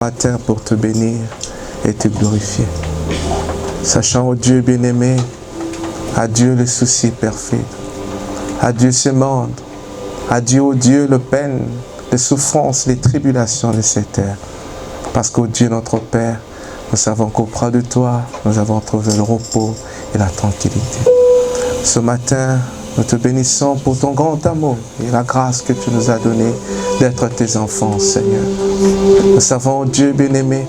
matin pour te bénir et te glorifier. Sachant, ô Dieu bien-aimé, à Dieu le souci parfait, à Dieu ce monde, à Dieu, ô Dieu, le peine, les souffrances, les tribulations de cette terre. Parce qu'ô Dieu notre Père, nous savons qu'auprès de toi, nous avons trouvé le repos et la tranquillité. Ce matin, nous te bénissons pour ton grand amour et la grâce que tu nous as donnée d'être tes enfants, Seigneur. Nous savons, Dieu bien-aimé,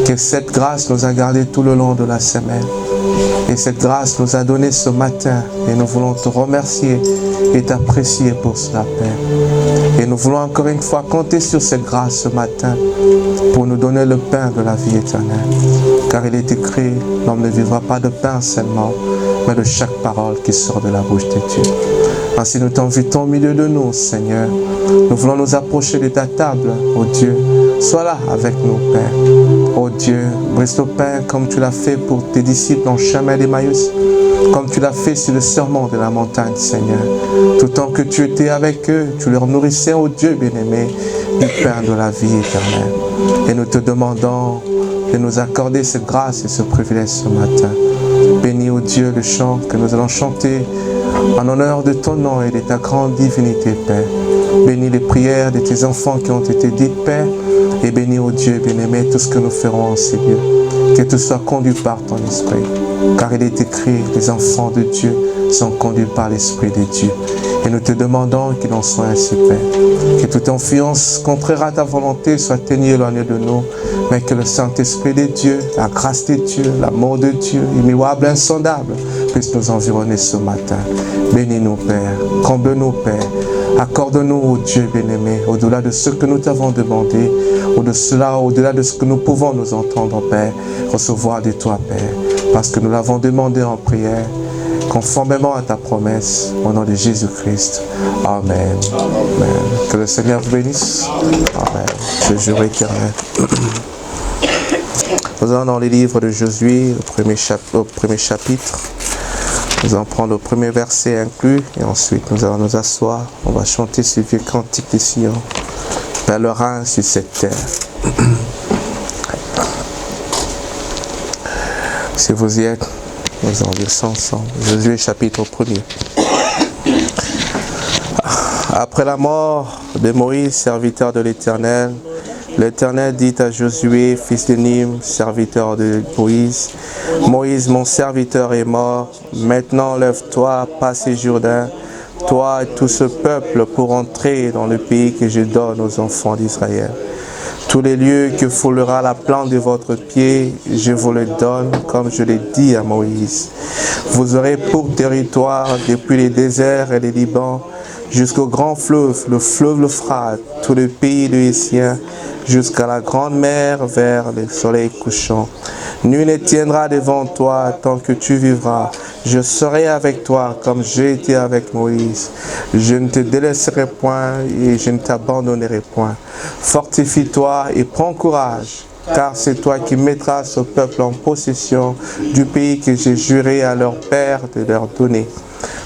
que cette grâce nous a gardés tout le long de la semaine. Et cette grâce nous a donné ce matin. Et nous voulons te remercier et t'apprécier pour cela, Père. Et nous voulons encore une fois compter sur cette grâce ce matin pour nous donner le pain de la vie éternelle. Car il est écrit, l'homme ne vivra pas de pain seulement, mais de chaque parole qui sort de la bouche de Dieu. Ainsi nous t'invitons au milieu de nous, Seigneur. Nous voulons nous approcher de ta table, ô Dieu. Sois là avec nous, Père. Ô Dieu, brise le pain comme tu l'as fait pour tes disciples dans le chemin d'Emmaüs, comme tu l'as fait sur le serment de la montagne, Seigneur. Tout le temps que tu étais avec eux, tu leur nourrissais, ô Dieu bien-aimé, du pain de la vie éternelle. Et nous te demandons de nous accorder cette grâce et ce privilège ce matin. Bénis, ô Dieu, le chant que nous allons chanter en honneur de ton nom et de ta grande divinité, Père. Bénis les prières de tes enfants qui ont été dites, Père. Et bénis, ô Dieu bien-aimé, tout ce que nous ferons en ces lieux. Que tout soit conduit par ton esprit. Car il est écrit, les enfants de Dieu sont conduits par l'Esprit de Dieu. Et nous te demandons qu'il en soit ainsi, Père. Que toute influence contraire à ta volonté soit tenue éloignée de nous, mais que le Saint-Esprit de Dieu, la grâce de Dieu, l'amour de Dieu, immuable, insondable, puisse nous environner ce matin. Bénis-nous, Père. Comble-nous, Père. Accorde-nous, ô Dieu bien-aimé, au-delà de ce que nous t'avons demandé, au-delà de ce que nous pouvons nous entendre, Père, recevoir de toi, Père, parce que nous l'avons demandé en prière, conformément à ta promesse, au nom de Jésus-Christ. Amen. Amen. Que le Seigneur vous bénisse. Amen. Je jure éternel. Nous allons dans les livres de Josué, au premier chapitre. Nous allons prendre le premier verset inclus et ensuite nous allons nous asseoir. On va chanter ce vieux cantique de Sion. Vers le règne sur cette terre. Si vous y êtes, nous allons lire ça ensemble. Josué chapitre 1er. Après la mort de Moïse, serviteur de l'Éternel, l'Éternel dit à Josué, fils de Nim, serviteur de Moïse, Moïse, mon serviteur, est mort. Maintenant, lève-toi, passe le Jourdain, toi et tout ce peuple, pour entrer dans le pays que je donne aux enfants d'Israël. Tous les lieux que foulera la plante de votre pied, je vous les donne, comme je l'ai dit à Moïse. Vous aurez pour territoire, depuis les déserts et les Libans, jusqu'au grand fleuve, le fleuve l'Euphrate, tout le pays de Hétien, jusqu'à la grande mer vers le soleil couchant. Nul ne tiendra devant toi tant que tu vivras. Je serai avec toi comme j'ai été avec Moïse. Je ne te délaisserai point et je ne t'abandonnerai point. Fortifie-toi et prends courage, car c'est toi qui mettras ce peuple en possession du pays que j'ai juré à leur père de leur donner.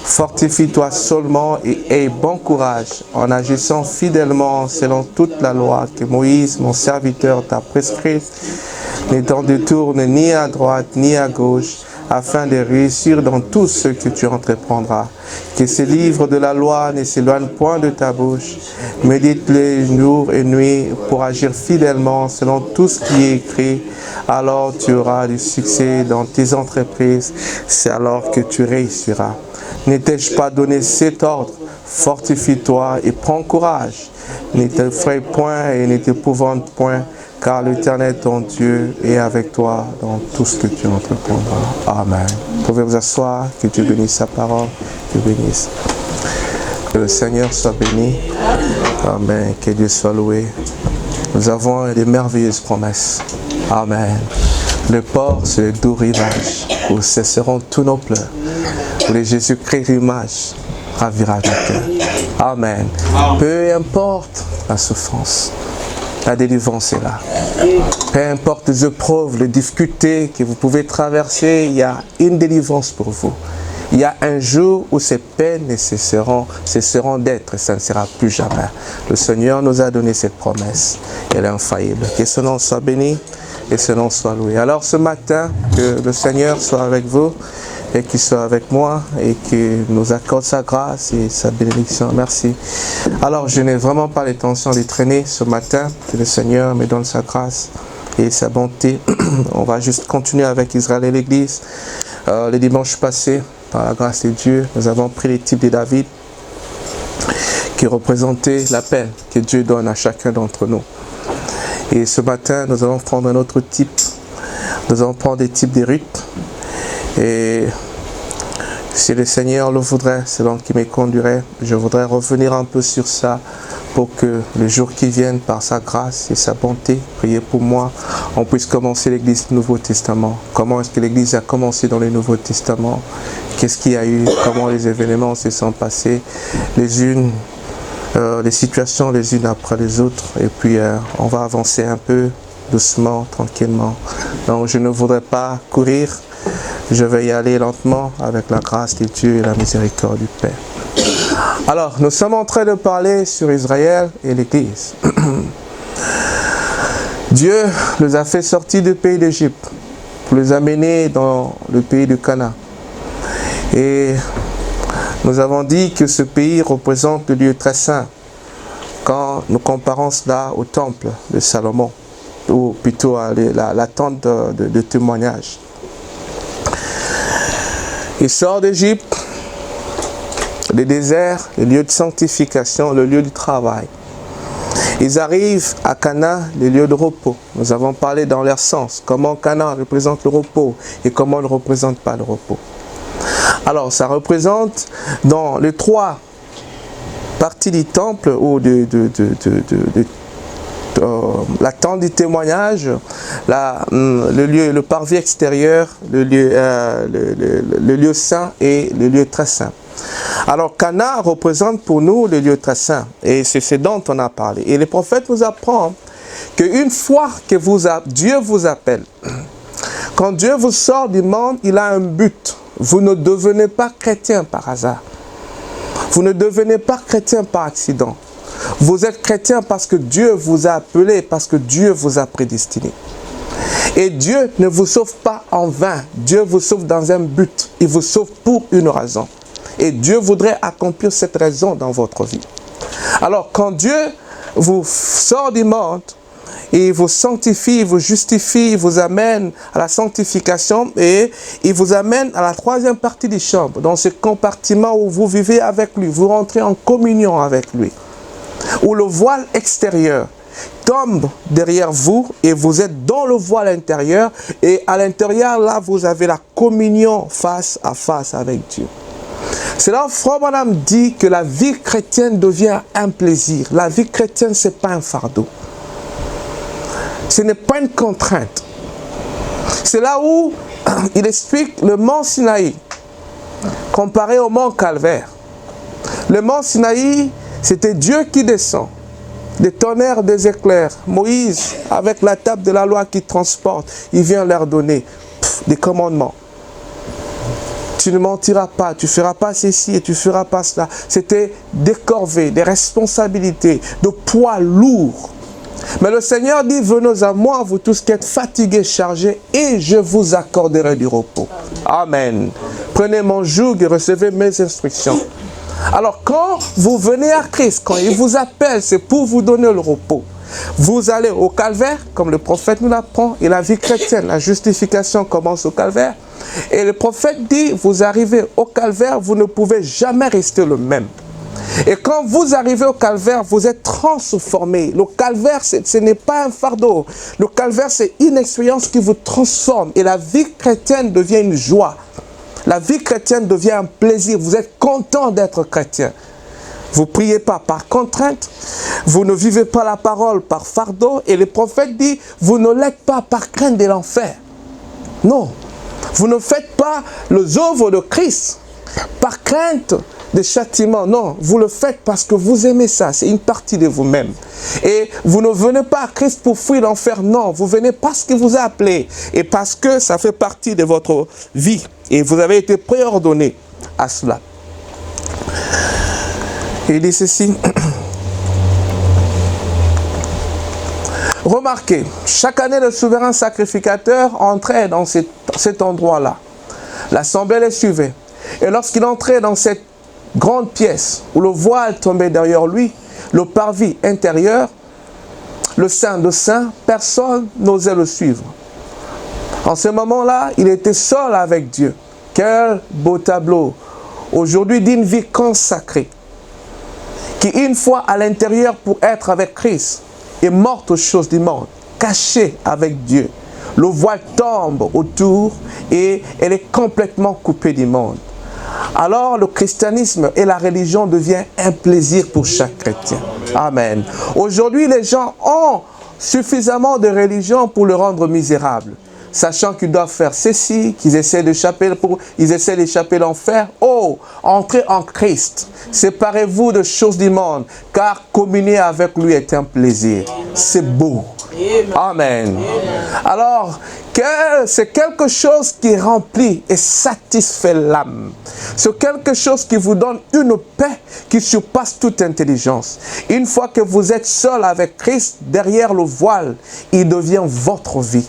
Fortifie-toi seulement et aie bon courage en agissant fidèlement selon toute la loi que Moïse, mon serviteur, t'a prescrite. Ne t'en détourne ni à droite ni à gauche, afin de réussir dans tout ce que tu entreprendras. Que ce livre de la loi ne s'éloigne point de ta bouche. Médite-le jour et nuit pour agir fidèlement selon tout ce qui est écrit. Alors tu auras du succès dans tes entreprises. C'est alors que tu réussiras. Ne t'ai-je pas donné cet ordre? Fortifie-toi et prends courage. Ne t'effraie point et ne t'épouvante point, car l'Éternel ton Dieu est avec toi dans tout ce que tu entreprendras. Amen. Vous pouvez vous asseoir, que Dieu bénisse sa parole, que Dieu bénisse. Que le Seigneur soit béni. Amen. Que Dieu soit loué. Nous avons des merveilleuses promesses. Amen. Le port, c'est le doux rivage, où cesseront tous nos pleurs. Où le Jésus-Christ image ravira nos cœurs. Amen. Peu importe la souffrance, la délivrance est là. Peu importe les épreuves, les difficultés que vous pouvez traverser, il y a une délivrance pour vous. il y a un jour où ces peines cesseront d'être et ça ne sera plus jamais. Le Seigneur nous a donné cette promesse. Elle est infaillible. Que ce nom soit béni et ce nom soit loué. Alors ce matin, que le Seigneur soit avec vous et qu'il soit avec moi et qu'il nous accorde sa grâce et sa bénédiction. Merci. Alors je n'ai vraiment pas l'intention de traîner ce matin. Que le Seigneur me donne sa grâce et sa bonté. On va juste continuer avec Israël et l'Église. Le dimanche passé, par la grâce de Dieu, nous avons pris les types de David qui représentaient l'appel que Dieu donne à chacun d'entre nous. Et ce matin, nous allons prendre un autre type. Nous allons prendre des types de Ruth. Et si le Seigneur le voudrait, selon qui me conduirait, je voudrais revenir un peu sur ça pour que le jour qui vienne, par sa grâce et sa bonté, priez pour moi, on puisse commencer l'Église du Nouveau Testament. Comment est-ce que l'Église a commencé dans le Nouveau Testament? Qu'est-ce qu'il y a eu? Comment les événements se sont passés? Les situations les unes après les autres. Et puis, on va avancer un peu, doucement, tranquillement. Donc, je ne voudrais pas courir. Je vais y aller lentement avec la grâce de Dieu et la miséricorde du Père. Alors, nous sommes en train de parler sur Israël et l'Église. Dieu les a fait sortir du pays d'Égypte pour les amener dans le pays du Canaan. Et nous avons dit que ce pays représente le lieu très saint quand nous comparons cela au temple de Salomon, ou plutôt à la tente de témoignage. Il sort d'Égypte, le désert, le lieu de sanctification, le lieu du travail. Ils arrivent à Canaan, le lieu de repos. Nous avons parlé dans leur sens, comment Canaan représente le repos et comment il ne représente pas le repos. Alors, ça représente dans les trois parties du temple ou la tente du témoignage, le parvis extérieur, le lieu saint et le lieu très saint. Alors, Canaan représente pour nous le lieu très saint et c'est ce dont on a parlé. Et le prophète nous apprend qu'une fois que Dieu vous appelle, quand Dieu vous sort du monde, il a un but. Vous ne devenez pas chrétien par hasard. Vous ne devenez pas chrétien par accident. Vous êtes chrétien parce que Dieu vous a appelé, parce que Dieu vous a prédestiné. Et Dieu ne vous sauve pas en vain. Dieu vous sauve dans un but. Il vous sauve pour une raison. Et Dieu voudrait accomplir cette raison dans votre vie. Alors, quand Dieu vous sort du monde, il vous sanctifie, il vous justifie, il vous amène à la sanctification et il vous amène à la troisième partie du chambre, dans ce compartiment où vous vivez avec lui, vous rentrez en communion avec lui, où le voile extérieur tombe derrière vous et vous êtes dans le voile intérieur et à l'intérieur, là, vous avez la communion face à face avec Dieu. C'est là où Frère Branham dit que la vie chrétienne devient un plaisir. La vie chrétienne, ce n'est pas un fardeau. Ce n'est pas une contrainte. C'est là où il explique le mont Sinaï comparé au mont Calvaire. Le mont Sinaï, c'était Dieu qui descend. Des tonnerres, des éclairs. Moïse, avec la table de la loi qui transporte, il vient leur donner des commandements. Tu ne mentiras pas, tu ne feras pas ceci et tu ne feras pas cela. C'était des corvées, des responsabilités, de poids lourds. Mais le Seigneur dit, venez à moi, vous tous qui êtes fatigués, chargés, et je vous accorderai du repos. Amen. Prenez mon joug et recevez mes instructions. Alors quand vous venez à Christ, quand il vous appelle, c'est pour vous donner le repos. Vous allez au calvaire, comme le prophète nous l'apprend, et la vie chrétienne, la justification commence au calvaire. Et le prophète dit, vous arrivez au calvaire, vous ne pouvez jamais rester le même. Et quand vous arrivez au calvaire, vous êtes transformé. Le calvaire, ce n'est pas un fardeau. Le calvaire, c'est une expérience qui vous transforme. Et la vie chrétienne devient une joie. La vie chrétienne devient un plaisir. Vous êtes content d'être chrétien. Vous ne priez pas par contrainte. Vous ne vivez pas la parole par fardeau. Et le prophète dit, vous ne l'êtes pas par crainte de l'enfer. Non. Vous ne faites pas les œuvres de Christ par crainte de châtiment. Non, vous le faites parce que vous aimez ça. C'est une partie de vous-même. Et vous ne venez pas à Christ pour fuir l'enfer. Non, vous venez parce qu'il vous a appelé. Et parce que ça fait partie de votre vie. Et vous avez été préordonné. à cela. Il dit ceci. Remarquez, chaque année, le souverain sacrificateur entrait dans cet endroit-là. L'assemblée les suivait. Et lorsqu'il entrait dans cette grande pièce où le voile tombait derrière lui, le parvis intérieur, le Saint de Saints, personne n'osait le suivre. En ce moment-là, il était seul avec Dieu. Quel beau tableau! Aujourd'hui, d'une vie consacrée, qui une fois à l'intérieur pour être avec Christ, est morte aux choses du monde, cachée avec Dieu. Le voile tombe autour et elle est complètement coupée du monde. Alors le christianisme et la religion deviennent un plaisir pour chaque chrétien. Amen. Aujourd'hui, les gens ont suffisamment de religion pour le rendre misérable. Sachant qu'ils doivent faire ceci, qu'ils essaient d'échapper l'enfer. Oh, entrez en Christ. Séparez-vous de choses du monde, car communier avec lui est un plaisir. C'est beau. Amen. Alors, c'est quelque chose qui remplit et satisfait l'âme. C'est quelque chose qui vous donne une paix qui surpasse toute intelligence. Une fois que vous êtes seul avec Christ, derrière le voile, il devient votre vie.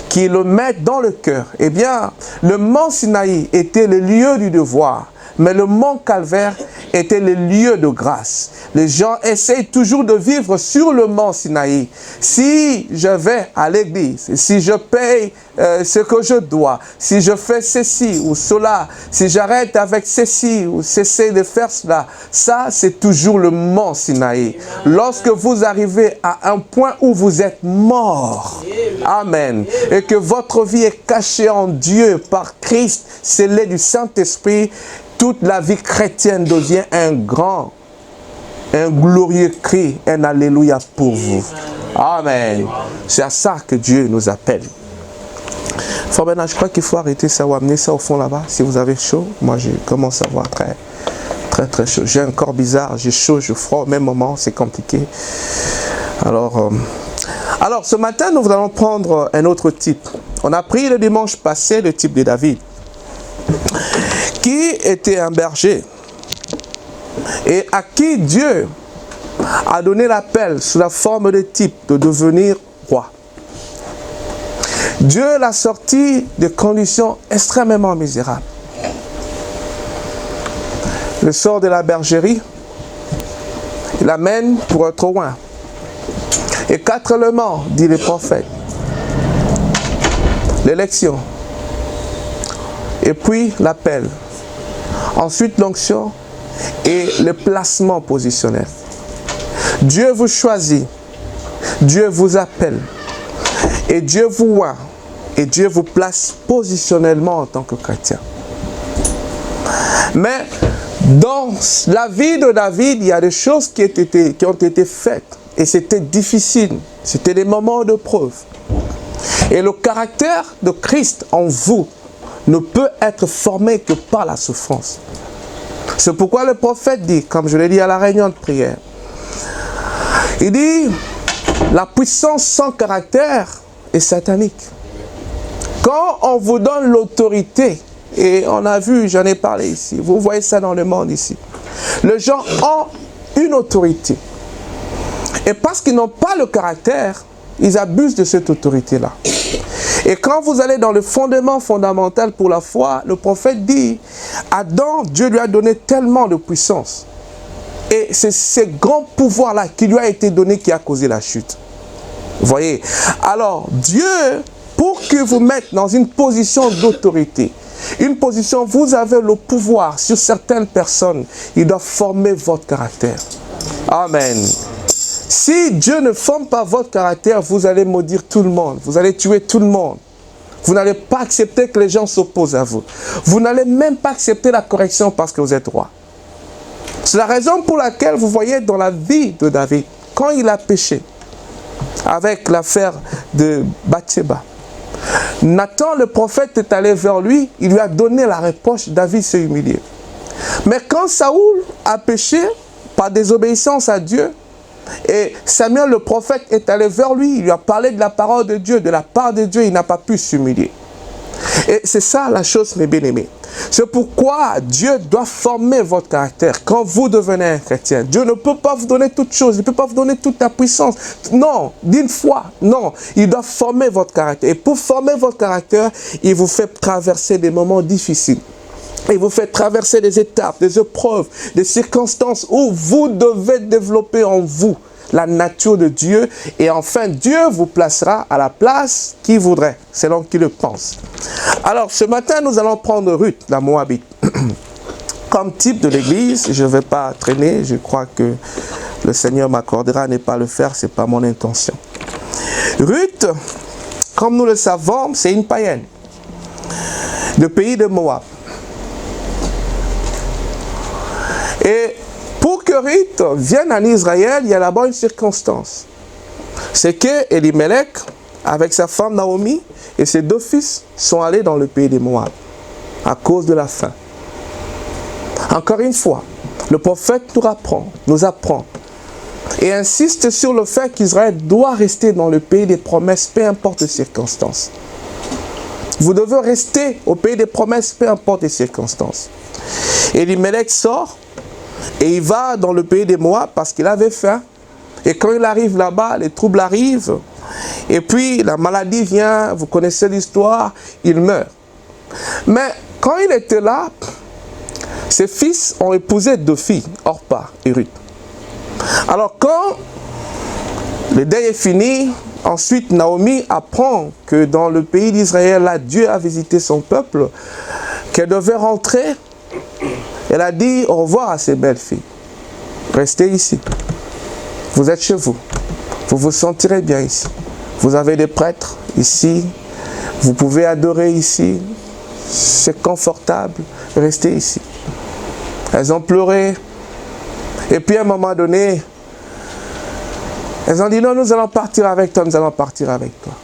Qui le met dans le cœur. Eh bien, le mont Sinaï était le lieu du devoir. Mais le mont Calvaire était le lieu de grâce. Les gens essayent toujours de vivre sur le mont Sinaï. Si je vais à l'église, si je paye ce que je dois, si je fais ceci ou cela, si j'arrête avec ceci ou cesser de faire cela, ça c'est toujours le mont Sinaï. Lorsque vous arrivez à un point où vous êtes mort, amen, et que votre vie est cachée en Dieu par Christ, scellé du Saint-Esprit, toute la vie chrétienne devient un glorieux cri, un alléluia pour vous. Amen. C'est à ça que Dieu nous appelle. Frère Bernard, je crois qu'il faut arrêter ça ou amener ça au fond là-bas. Si vous avez chaud, moi je commence à avoir très chaud. J'ai un corps bizarre, j'ai chaud, j'ai froid, au même moment, c'est compliqué. Alors, ce matin, nous allons prendre un autre type. On a pris le dimanche passé le type de David, qui était un berger et à qui Dieu a donné l'appel sous la forme de type de devenir roi. Dieu l'a sorti de conditions extrêmement misérables. Le sort de la bergerie, il l'amène pour être loin. Et 4 éléments, dit le prophète. L'élection. Et puis l'appel. Ensuite l'onction et le placement positionnel. Dieu vous choisit. Dieu vous appelle. Et Dieu vous voit. Et Dieu vous place positionnellement en tant que chrétien. Mais dans la vie de David, il y a des choses qui ont été faites. Et c'était difficile. C'était des moments de preuve. Et le caractère de Christ en vous ne peut être formé que par la souffrance. C'est pourquoi le prophète dit, comme je l'ai dit à la réunion de prière, il dit, la puissance sans caractère est satanique. Quand on vous donne l'autorité, et on a vu, j'en ai parlé ici, vous voyez ça dans le monde ici, les gens ont une autorité. Et parce qu'ils n'ont pas le caractère, ils abusent de cette autorité-là. Et quand vous allez dans le fondement fondamental pour la foi, le prophète dit, Adam, Dieu lui a donné tellement de puissance. Et c'est ce grand pouvoir-là qui lui a été donné qui a causé la chute. Vous voyez? Alors, Dieu, pour qu'il vous mette dans une position d'autorité, une position, vous avez le pouvoir sur certaines personnes, il doit former votre caractère. Amen. Si Dieu ne forme pas votre caractère, vous allez maudire tout le monde. Vous allez tuer tout le monde. Vous n'allez pas accepter que les gens s'opposent à vous. Vous n'allez même pas accepter la correction parce que vous êtes roi. C'est la raison pour laquelle vous voyez dans la vie de David, quand il a péché, avec l'affaire de Bathsheba, Nathan, le prophète, est allé vers lui, il lui a donné la reproche, David s'est humilié. Mais quand Saoul a péché, par désobéissance à Dieu, et Samuel le prophète est allé vers lui, il lui a parlé de la parole de Dieu, de la part de Dieu, il n'a pas pu s'humilier. Et c'est ça la chose, mes bien-aimés. C'est pourquoi Dieu doit former votre caractère quand vous devenez un chrétien. Dieu ne peut pas vous donner toute chose, il ne peut pas vous donner toute la puissance. Non, d'une fois, non. Il doit former votre caractère. Et pour former votre caractère, il vous fait traverser des moments difficiles. Il vous fait traverser des étapes, des épreuves, des circonstances où vous devez développer en vous la nature de Dieu. Et enfin, Dieu vous placera à la place qu'il voudrait, selon qu'il le pense. Alors, ce matin, nous allons prendre Ruth, la Moabite, comme type de l'église. Je ne vais pas traîner, je crois que le Seigneur m'accordera à ne pas le faire, ce n'est pas mon intention. Ruth, comme nous le savons, c'est une païenne, du pays de Moab. Et pour que Ruth vienne en Israël, il y a là-bas une circonstance. C'est que Elimelech, avec sa femme Naomi et ses 2 fils, sont allés dans le pays de Moab à cause de la faim. Encore une fois, le prophète nous apprend et insiste sur le fait qu'Israël doit rester dans le pays des promesses, peu importe les circonstances. Vous devez rester au pays des promesses, peu importe les circonstances. Elimelech sort et il va dans le pays des Moab parce qu'il avait faim. Et quand il arrive là-bas, les troubles arrivent. Et puis la maladie vient, vous connaissez l'histoire, il meurt. Mais quand il était là, ses fils ont épousé 2 filles, Orpa et Ruth. Alors quand le deuil est fini, ensuite Naomi apprend que dans le pays d'Israël, là, Dieu a visité son peuple, qu'elle devait rentrer. Elle a dit au revoir à ses belles filles. Restez ici. Vous êtes chez vous. Vous vous sentirez bien ici. Vous avez des prêtres ici. Vous pouvez adorer ici. C'est confortable. Restez ici. Elles ont pleuré. Et puis à un moment donné, elles ont dit non, nous allons partir avec toi. Nous allons partir avec toi.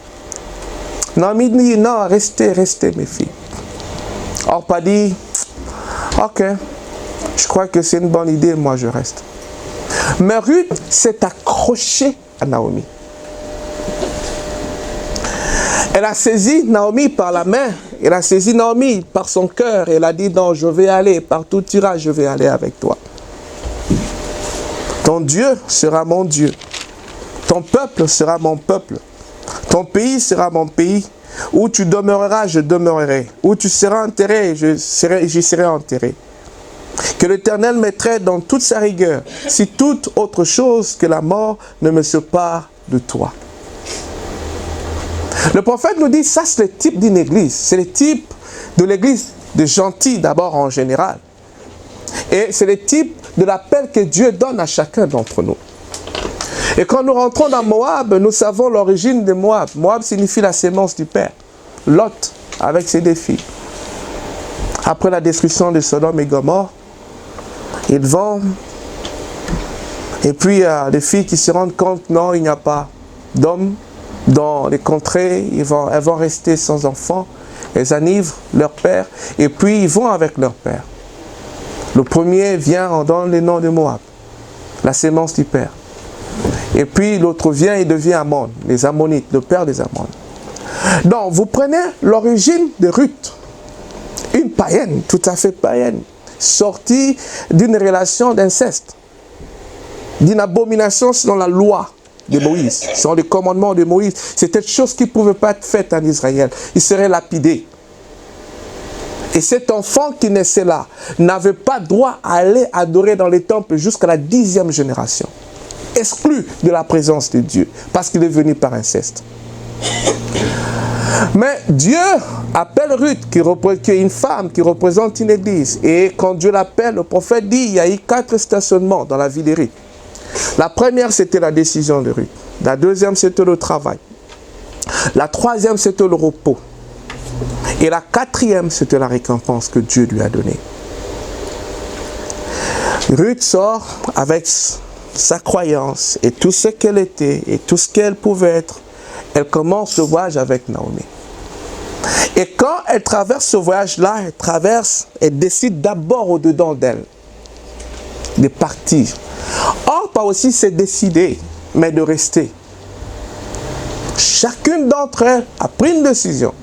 Naomi dit non, restez, restez mes filles. Orpa dit ok. Je crois que c'est une bonne idée, moi je reste. Mais Ruth s'est accrochée à Naomi. Elle a saisi Naomi par la main. Elle a saisi Naomi par son cœur. Elle a dit non, je vais aller. Partout tu iras, je vais aller avec toi. Ton Dieu sera mon Dieu. Ton peuple sera mon peuple. Ton pays sera mon pays. Où tu demeureras, je demeurerai. Où tu seras enterré, j'y serai enterré. Que l'Éternel mettrait dans toute sa rigueur, si toute autre chose que la mort ne me sépare de toi. Le prophète nous dit, ça c'est le type d'une église. C'est le type de l'église de gentils d'abord en général. Et c'est le type de l'appel que Dieu donne à chacun d'entre nous. Et quand nous rentrons dans Moab, nous savons l'origine de Moab. Moab signifie la sémence du Père. Lot, avec ses 2 filles. Après la destruction de Sodome et Gomorrhe, ils vont, et puis il y a des filles qui se rendent compte, non, il n'y a pas d'hommes dans les contrées, elles vont rester sans enfants, elles enivrent leur père, et puis ils vont avec leur père. Le premier vient en donnant le nom de Moab, la sémence du père. Et puis l'autre vient et devient Ammon, les Ammonites, le père des Ammon. Donc vous prenez l'origine de Ruth, une païenne, tout à fait païenne, sortie d'une relation d'inceste, d'une abomination selon la loi de Moïse, selon les commandements de Moïse. C'était une chose qui ne pouvait pas être faite en Israël. Il serait lapidé. Et cet enfant qui naissait là n'avait pas droit à aller adorer dans les temples jusqu'à la 10e génération. Exclu de la présence de Dieu, parce qu'il est venu par inceste. Mais Dieu appelle Ruth, qui est une femme, qui représente une église. Et quand Dieu l'appelle, le prophète dit, il y a eu 4 stationnements dans la vie de Ruth. La première, c'était la décision de Ruth. La deuxième, c'était le travail. La troisième, c'était le repos. Et la quatrième, c'était la récompense que Dieu lui a donnée. Ruth sort avec sa croyance et tout ce qu'elle était et tout ce qu'elle pouvait être. Elle commence le voyage avec Naomi. Et quand elle traverse ce voyage-là, elle décide d'abord au-dedans d'elle de partir. Or, pas aussi c'est décider, mais de rester. Chacune d'entre elles a pris une décision.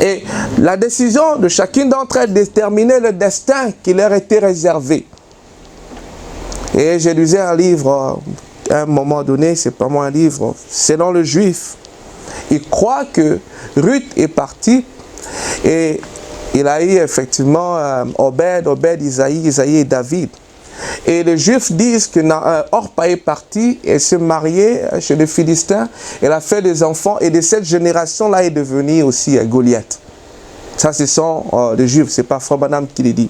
Et la décision de chacune d'entre elles déterminait le destin qui leur était réservé. Et je lisais un livre, à un moment donné, c'est pas moi un livre, selon le juif. Il croit que Ruth est partie et il a eu effectivement Obed, Isaïe et David. Et les Juifs disent que Orpa est partie et s'est mariée chez les Philistins. Elle a fait des enfants et de cette génération-là est devenue aussi Goliath. Ça, ce sont les Juifs, ce n'est pas Frère Branham qui les dit.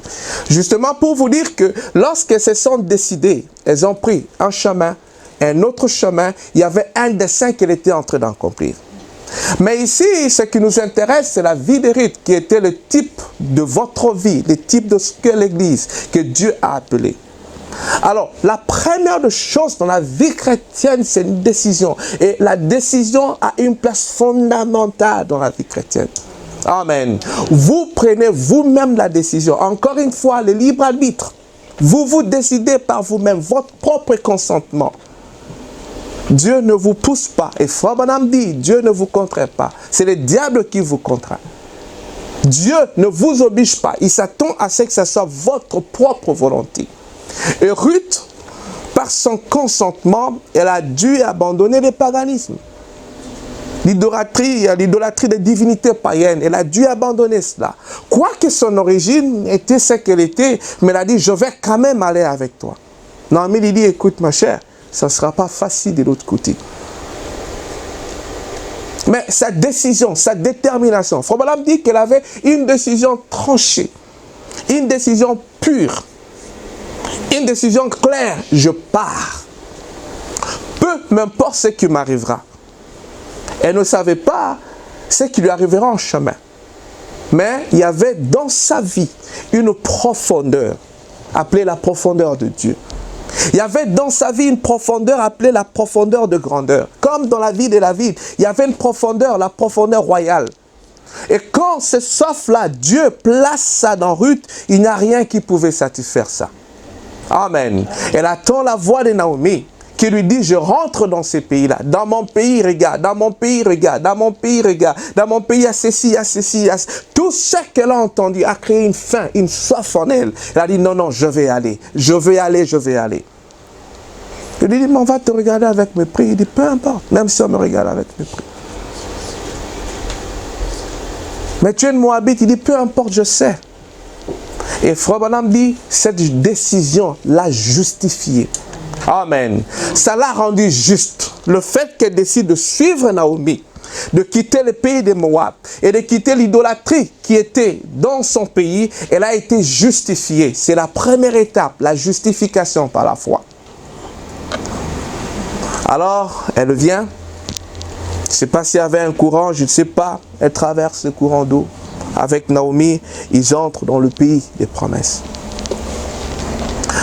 Justement pour vous dire que lorsqu'elles se sont décidées, elles ont pris un chemin, un autre chemin, il y avait un dessein qu'elle était en train d'accomplir. Mais ici, ce qui nous intéresse, c'est la vie de Ruth, qui était le type de votre vie, le type de ce que l'Église, que Dieu a appelé. Alors, la première des choses dans la vie chrétienne, c'est une décision. Et la décision a une place fondamentale dans la vie chrétienne. Amen. Vous prenez vous-même la décision. Encore une fois, le libre arbitre. Vous vous décidez par vous-même, votre propre consentement. Dieu ne vous pousse pas. Et Frère Branham dit, Dieu ne vous contraint pas. C'est le diable qui vous contraint. Dieu ne vous oblige pas. Il s'attend à ce que ce soit votre propre volonté. Et Ruth, par son consentement, elle a dû abandonner le paganisme. L'idolâtrie des divinités païennes, elle a dû abandonner cela. Quoique son origine était ce qu'elle était, mais elle a dit, je vais quand même aller avec toi. Naomi lui dit, écoute ma chère, ça ne sera pas facile de l'autre côté. Mais sa décision, sa détermination, Frère Branham dit qu'elle avait une décision tranchée, une décision pure, une décision claire, je pars. Peu m'importe ce qui m'arrivera. Elle ne savait pas ce qui lui arrivera en chemin. Mais il y avait dans sa vie une profondeur, appelée la profondeur de Dieu. Il y avait dans sa vie une profondeur appelée la profondeur de grandeur. Comme dans la vie de David, il y avait une profondeur, la profondeur royale. Et quand ce soif-là, Dieu place ça dans Ruth, il n'y a rien qui pouvait satisfaire ça. Amen. Elle attend la voix de Naomi qui lui dit, je rentre dans ces pays-là. Dans mon pays, regarde. Dans mon pays, regarde. Dans mon pays, regarde. Dans mon pays, il y a ceci, il y a ceci, il y a ceci. Tout ce qu'elle a entendu a créé une faim, une soif en elle. Elle a dit, non, non, je vais aller. Je vais aller, je vais aller. Il lui dit, mais on va te regarder avec mépris. Il dit, peu importe, même si on me regarde avec mépris. Mais tu es une Moabite. Il dit, peu importe, je sais. Et Frère Branham dit, cette décision l'a justifiée. Amen. Ça l'a rendu juste. Le fait qu'elle décide de suivre Naomi, de quitter le pays de Moab et de quitter l'idolâtrie qui était dans son pays, elle a été justifiée. C'est la première étape, la justification par la foi. Alors, elle vient. Je ne sais pas s'il y avait un courant, je ne sais pas. Elle traverse le courant d'eau. Avec Naomi, ils entrent dans le pays des promesses.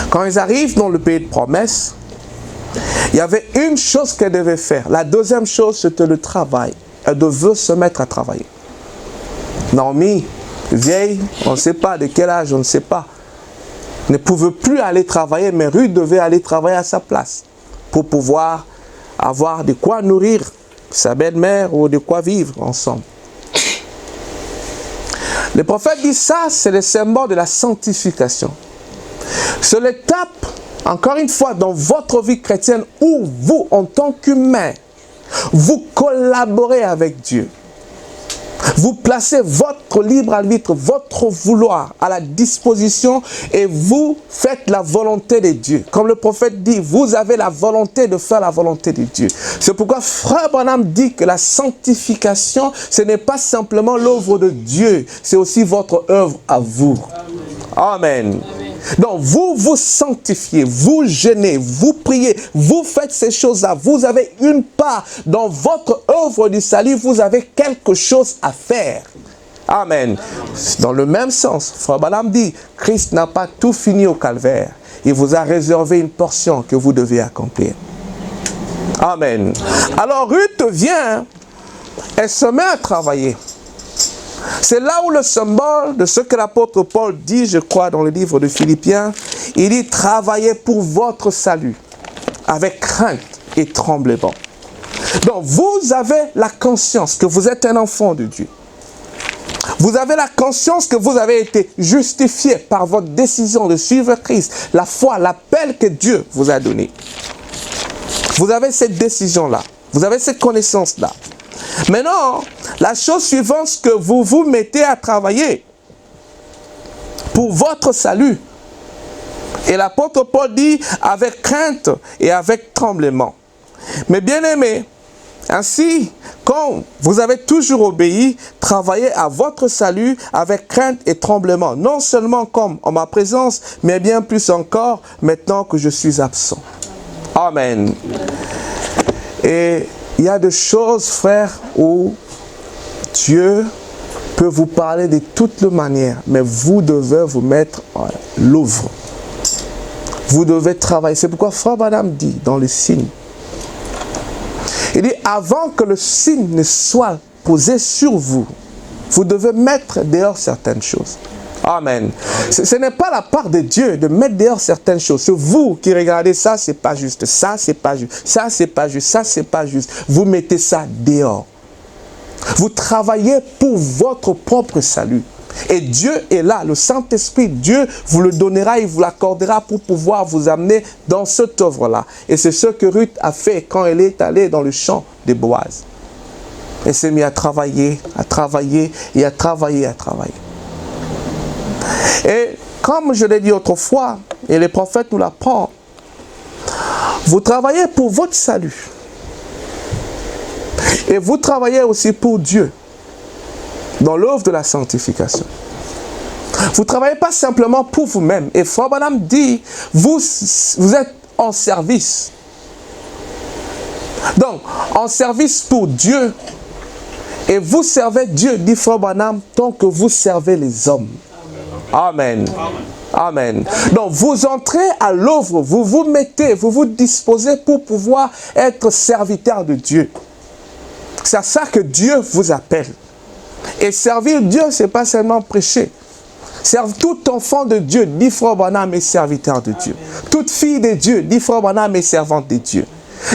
Quand ils arrivent dans le pays de promesses, il y avait une chose qu'elle devait faire. La deuxième chose, c'était le travail. Elle devait se mettre à travailler. Naomi, vieille, on ne sait pas de quel âge, on ne sait pas, ne pouvait plus aller travailler, mais Ruth devait aller travailler à sa place pour pouvoir avoir de quoi nourrir sa belle-mère ou de quoi vivre ensemble. Le prophète dit ça, c'est le symbole de la sanctification. C'est l'étape, encore une fois, dans votre vie chrétienne où vous, en tant qu'humain, vous collaborez avec Dieu. Vous placez votre libre arbitre, votre vouloir à la disposition et vous faites la volonté de Dieu. Comme le prophète dit, vous avez la volonté de faire la volonté de Dieu. C'est pourquoi Frère Branham dit que la sanctification, ce n'est pas simplement l'œuvre de Dieu, c'est aussi votre œuvre à vous. Amen. Donc, vous vous sanctifiez, vous jeûnez, vous priez, vous faites ces choses-là. Vous avez une part dans votre œuvre du salut, vous avez quelque chose à faire. Amen. Dans le même sens, Frère Branham dit, Christ n'a pas tout fini au calvaire. Il vous a réservé une portion que vous devez accomplir. Amen. Alors, Ruth vient, elle se met à travailler. C'est là où le symbole de ce que l'apôtre Paul dit, je crois, dans le livre de Philippiens, il dit « Travaillez pour votre salut, avec crainte et tremblement ». Donc, vous avez la conscience que vous êtes un enfant de Dieu. Vous avez la conscience que vous avez été justifié par votre décision de suivre Christ, la foi, l'appel que Dieu vous a donné. Vous avez cette décision-là. Vous avez cette connaissance-là. Maintenant, la chose suivante, c'est que vous vous mettez à travailler pour votre salut. Et l'apôtre Paul dit avec crainte et avec tremblement. Mais bien aimés, ainsi, quand vous avez toujours obéi, travaillez à votre salut avec crainte et tremblement. Non seulement comme en ma présence, mais bien plus encore maintenant que je suis absent. Amen. Et il y a des choses, frères, où Dieu peut vous parler de toutes les manières, mais vous devez vous mettre à l'œuvre. Vous devez travailler. C'est pourquoi Frère Branham dit dans le signe, il dit, avant que le signe ne soit posé sur vous, vous devez mettre dehors certaines choses. Amen. Ce n'est pas la part de Dieu de mettre dehors certaines choses. C'est vous qui regardez ça, c'est pas juste. Ça, c'est pas juste. Ça, c'est pas juste. Ça, c'est pas juste. Vous mettez ça dehors. Vous travaillez pour votre propre salut. Et Dieu est là, le Saint-Esprit, Dieu vous le donnera, il vous l'accordera pour pouvoir vous amener dans cette œuvre-là. Et c'est ce que Ruth a fait quand elle est allée dans le champ de Boaz. Elle s'est mise à travailler et à travailler. Et comme je l'ai dit autrefois, et les prophètes nous l'apprennent, vous travaillez pour votre salut. Et vous travaillez aussi pour Dieu. Dans l'œuvre de la sanctification. Vous ne travaillez pas simplement pour vous-même. Et Frère Branham dit, vous êtes en service. Donc, en service pour Dieu. Et vous servez Dieu, dit Frère Branham, tant que vous servez les hommes. Amen. Amen. Donc, vous entrez à l'œuvre, vous vous mettez, vous vous disposez pour pouvoir être serviteur de Dieu. C'est à ça que Dieu vous appelle. Et servir Dieu, ce n'est pas seulement prêcher. Tout enfant de Dieu, dit Frère Branham, est serviteur de Dieu. Toute fille de Dieu, dit Frère Branham, est servante de Dieu.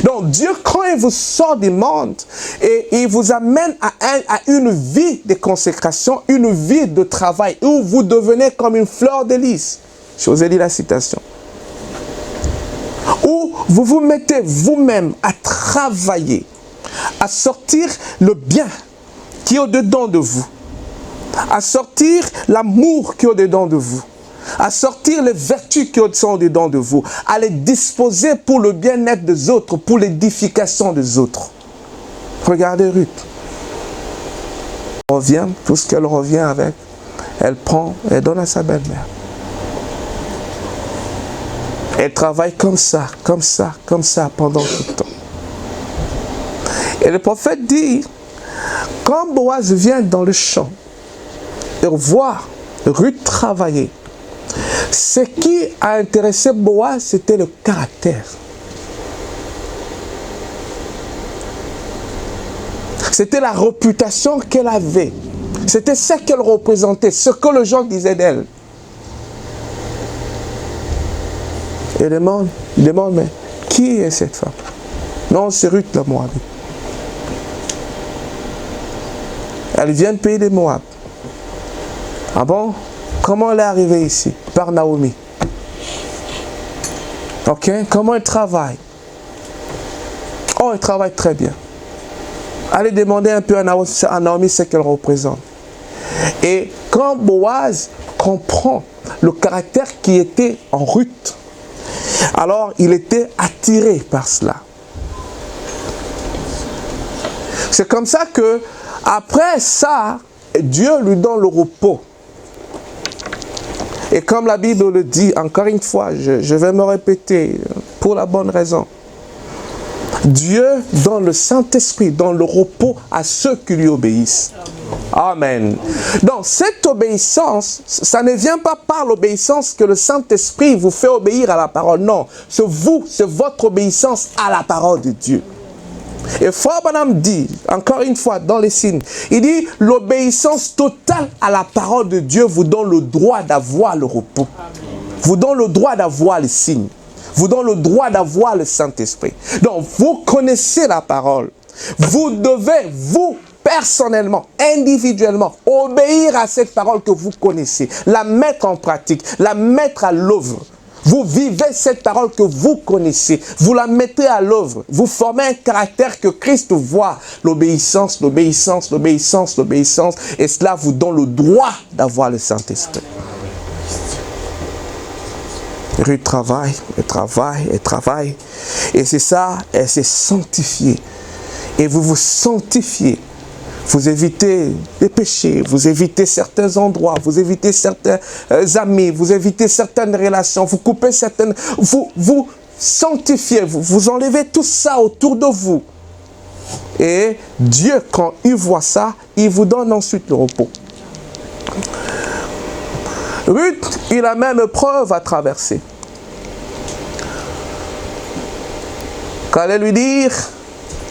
Donc Dieu, quand il vous sort du monde, et il vous amène à une vie de consécration, une vie de travail, où vous devenez comme une fleur de lys. Je vous ai dit la citation. Où vous vous mettez vous-même à travailler, à sortir le bien qui est au-dedans de vous, à sortir l'amour qui est au-dedans de vous, à sortir les vertus qui sont au-dedans de vous, à les disposer pour le bien-être des autres, pour l'édification des autres. Regardez Ruth. Elle revient, tout ce qu'elle revient avec, elle prend, elle donne à sa belle-mère. Elle travaille comme ça pendant tout le temps. Et le prophète dit, quand Boaz vient dans le champ et voit Ruth travailler, ce qui a intéressé Boaz, c'était le caractère. C'était la réputation qu'elle avait. C'était ce qu'elle représentait, ce que les gens disaient d'elle. Il demande, mais qui est cette femme? Non, c'est Ruth la Moabite. Elle vient de pays de Moab. Ah bon? Comment elle est arrivée ici? Par Naomi. Ok? Comment elle travaille? Oh, elle travaille très bien. Allez demander un peu à Naomi ce qu'elle représente. Et quand Boaz comprend le caractère qui était en Ruth, alors il était attiré par cela. C'est comme ça que après ça, Dieu lui donne le repos. Et comme la Bible le dit, encore une fois, je vais me répéter pour la bonne raison. Dieu donne le Saint-Esprit, donne le repos à ceux qui lui obéissent. Amen. Donc cette obéissance, ça ne vient pas par l'obéissance que le Saint-Esprit vous fait obéir à la parole. Non, c'est vous, c'est votre obéissance à la parole de Dieu. Et Frère Branham dit, encore une fois, dans les signes, il dit, l'obéissance totale à la parole de Dieu vous donne le droit d'avoir le repos. Vous donne le droit d'avoir les signes. Vous donne le droit d'avoir le Saint-Esprit. Donc, vous connaissez la parole. Vous devez, vous, personnellement, individuellement, obéir à cette parole que vous connaissez, la mettre en pratique, la mettre à l'œuvre. Vous vivez cette parole que vous connaissez, vous la mettez à l'œuvre, vous formez un caractère que Christ voit, l'obéissance, l'obéissance, l'obéissance, l'obéissance, et cela vous donne le droit d'avoir le Saint-Esprit. Ruth travaille, elle travaille, elle travaille, et c'est ça, elle s'est sanctifiée, et vous vous sanctifiez. Vous évitez les péchés, vous évitez certains endroits, vous évitez certains amis, vous évitez certaines relations, vous coupez certaines... Vous sanctifiez, vous enlevez tout ça autour de vous. Et Dieu, quand il voit ça, il vous donne ensuite le repos. Ruth, il a même preuve à traverser. Quand elle lui dit...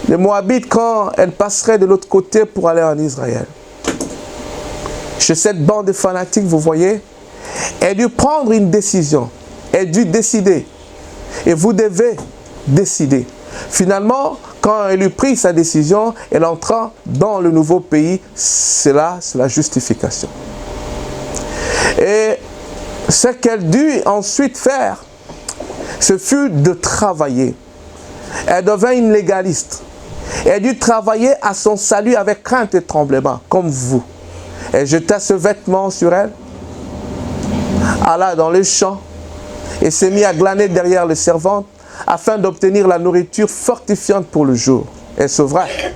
Les Moabites, quand elle passerait de l'autre côté pour aller en Israël. Chez cette bande de fanatiques, vous voyez, elle a dû prendre une décision. Elle a dû décider. Et vous devez décider. Finalement, quand elle eut pris sa décision, elle entra dans le nouveau pays. C'est là, c'est la justification. Et ce qu'elle dut ensuite faire, ce fut de travailler. Elle devint une légaliste. Elle a dû travailler à son salut avec crainte et tremblement, comme vous. Elle jeta ce vêtement sur elle, alla dans les champs et s'est mis à glaner derrière les servantes afin d'obtenir la nourriture fortifiante pour le jour. Et c'est vrai.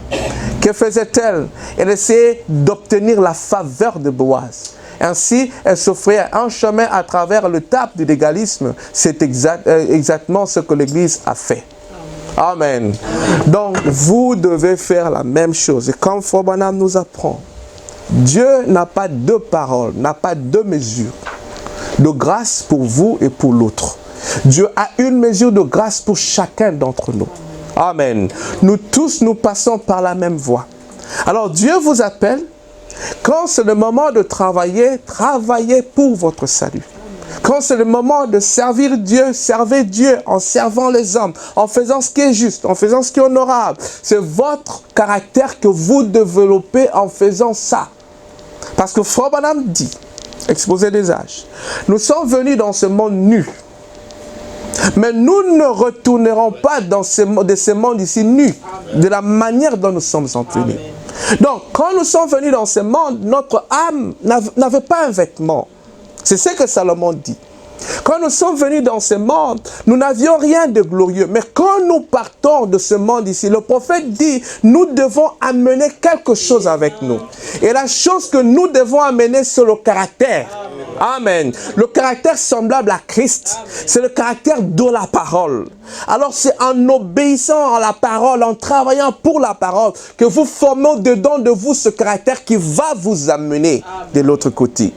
Que faisait-elle? Elle essayait d'obtenir la faveur de Boaz. Ainsi, elle s'offrait un chemin à travers le tap du légalisme. C'est exactement ce que l'Église a fait. Amen. Donc, vous devez faire la même chose. Et comme Frère Branham nous apprend, Dieu n'a pas deux paroles, n'a pas deux mesures de grâce pour vous et pour l'autre. Dieu a une mesure de grâce pour chacun d'entre nous. Amen. Nous tous, nous passons par la même voie. Alors, Dieu vous appelle, quand c'est le moment de travailler, travaillez pour votre salut. Quand c'est le moment de servir Dieu, servez Dieu en servant les hommes, en faisant ce qui est juste, en faisant ce qui est honorable. C'est votre caractère que vous développez en faisant ça. Parce que Frère Branham dit, exposé des âges, nous sommes venus dans ce monde nu. Mais nous ne retournerons pas dans de ce monde ici nu, de la manière dont nous sommes venus. Donc, quand nous sommes venus dans ce monde, notre âme n'avait pas un vêtement. C'est ce que Salomon dit. Quand nous sommes venus dans ce monde, nous n'avions rien de glorieux. Mais quand nous partons de ce monde ici, le prophète dit, nous devons amener quelque chose avec nous. Et la chose que nous devons amener, c'est le caractère. Amen. Le caractère semblable à Christ. C'est le caractère de la parole. Alors c'est en obéissant à la parole, en travaillant pour la parole, que vous formez au-dedans de vous ce caractère qui va vous amener de l'autre côté.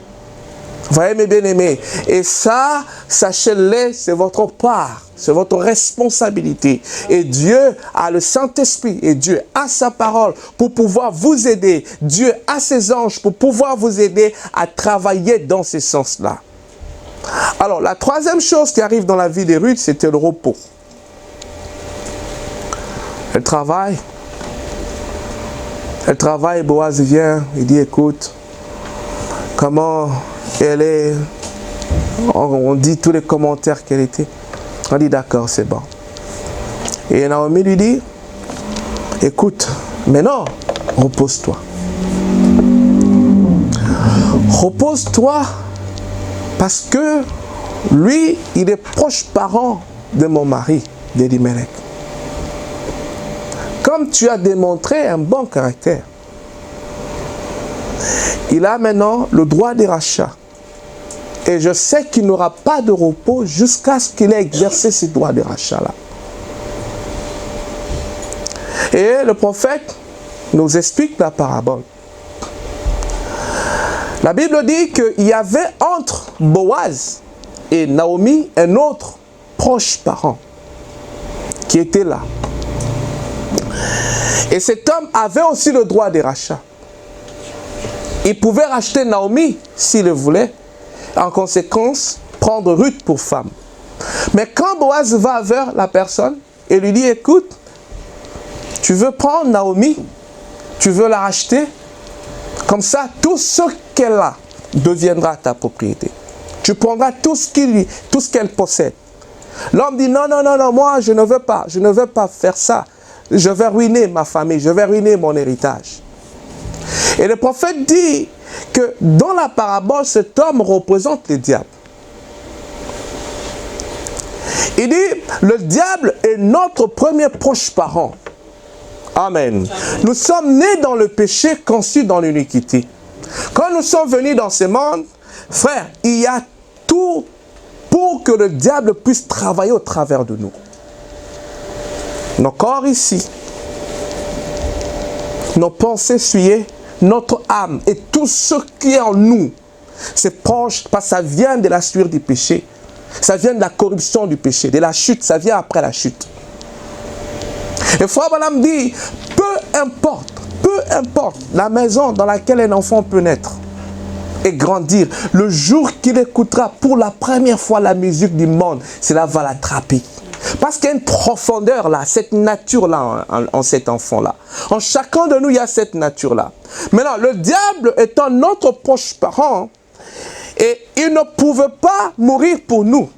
Vous voyez mes bien-aimés, et ça, sachez-le, c'est votre part, c'est votre responsabilité. Et Dieu a le Saint-Esprit, et Dieu a sa parole pour pouvoir vous aider. Dieu a ses anges pour pouvoir vous aider à travailler dans ce sens-là. Alors, la troisième chose qui arrive dans la vie de Ruth, c'était le repos. Elle travaille, Boaz vient, il dit, écoute, comment... elle est, on dit tous les commentaires qu'elle était. On dit d'accord, c'est bon. Et Naomi lui dit, écoute, maintenant, repose-toi. Repose-toi parce que lui, il est proche parent de mon mari, d'Elimelech. Comme tu as démontré un bon caractère, il a maintenant le droit de rachat. Et je sais qu'il n'aura pas de repos jusqu'à ce qu'il ait exercé ce droit de rachat-là. Et le prophète nous explique la parabole. La Bible dit qu'il y avait entre Boaz et Naomi un autre proche parent qui était là. Et cet homme avait aussi le droit de rachat. Il pouvait racheter Naomi s'il le voulait. En conséquence, prendre Ruth pour femme. Mais quand Boaz va vers la personne et lui dit, écoute, tu veux prendre Naomi, Tu veux la racheter? Comme ça, tout ce qu'elle a deviendra ta propriété. Tu prendras tout ce qu'elle possède. L'homme dit, non, non, non, non, moi, je ne veux pas faire ça. Je vais ruiner ma famille, je vais ruiner mon héritage. Et le prophète dit que dans la parabole, cet homme représente le diable. Il dit, le diable est notre premier proche parent. Amen. Nous sommes nés dans le péché, conçus dans l'iniquité. Quand nous sommes venus dans ce monde, frère, il y a tout pour que le diable puisse travailler au travers de nous. Nos corps ici, nos pensées souillées, notre âme et tout ce qui est en nous, c'est proche parce que ça vient de la sueur du péché. Ça vient de la corruption du péché, de la chute, ça vient après la chute. Et Frère Branham dit, peu importe la maison dans laquelle un enfant peut naître et grandir, le jour qu'il écoutera pour la première fois la musique du monde, cela va l'attraper. Parce qu'il y a une profondeur là, cette nature-là en cet enfant-là. En chacun de nous, il y a cette nature-là. Maintenant, le diable étant notre proche parent, et il ne pouvait pas mourir pour nous.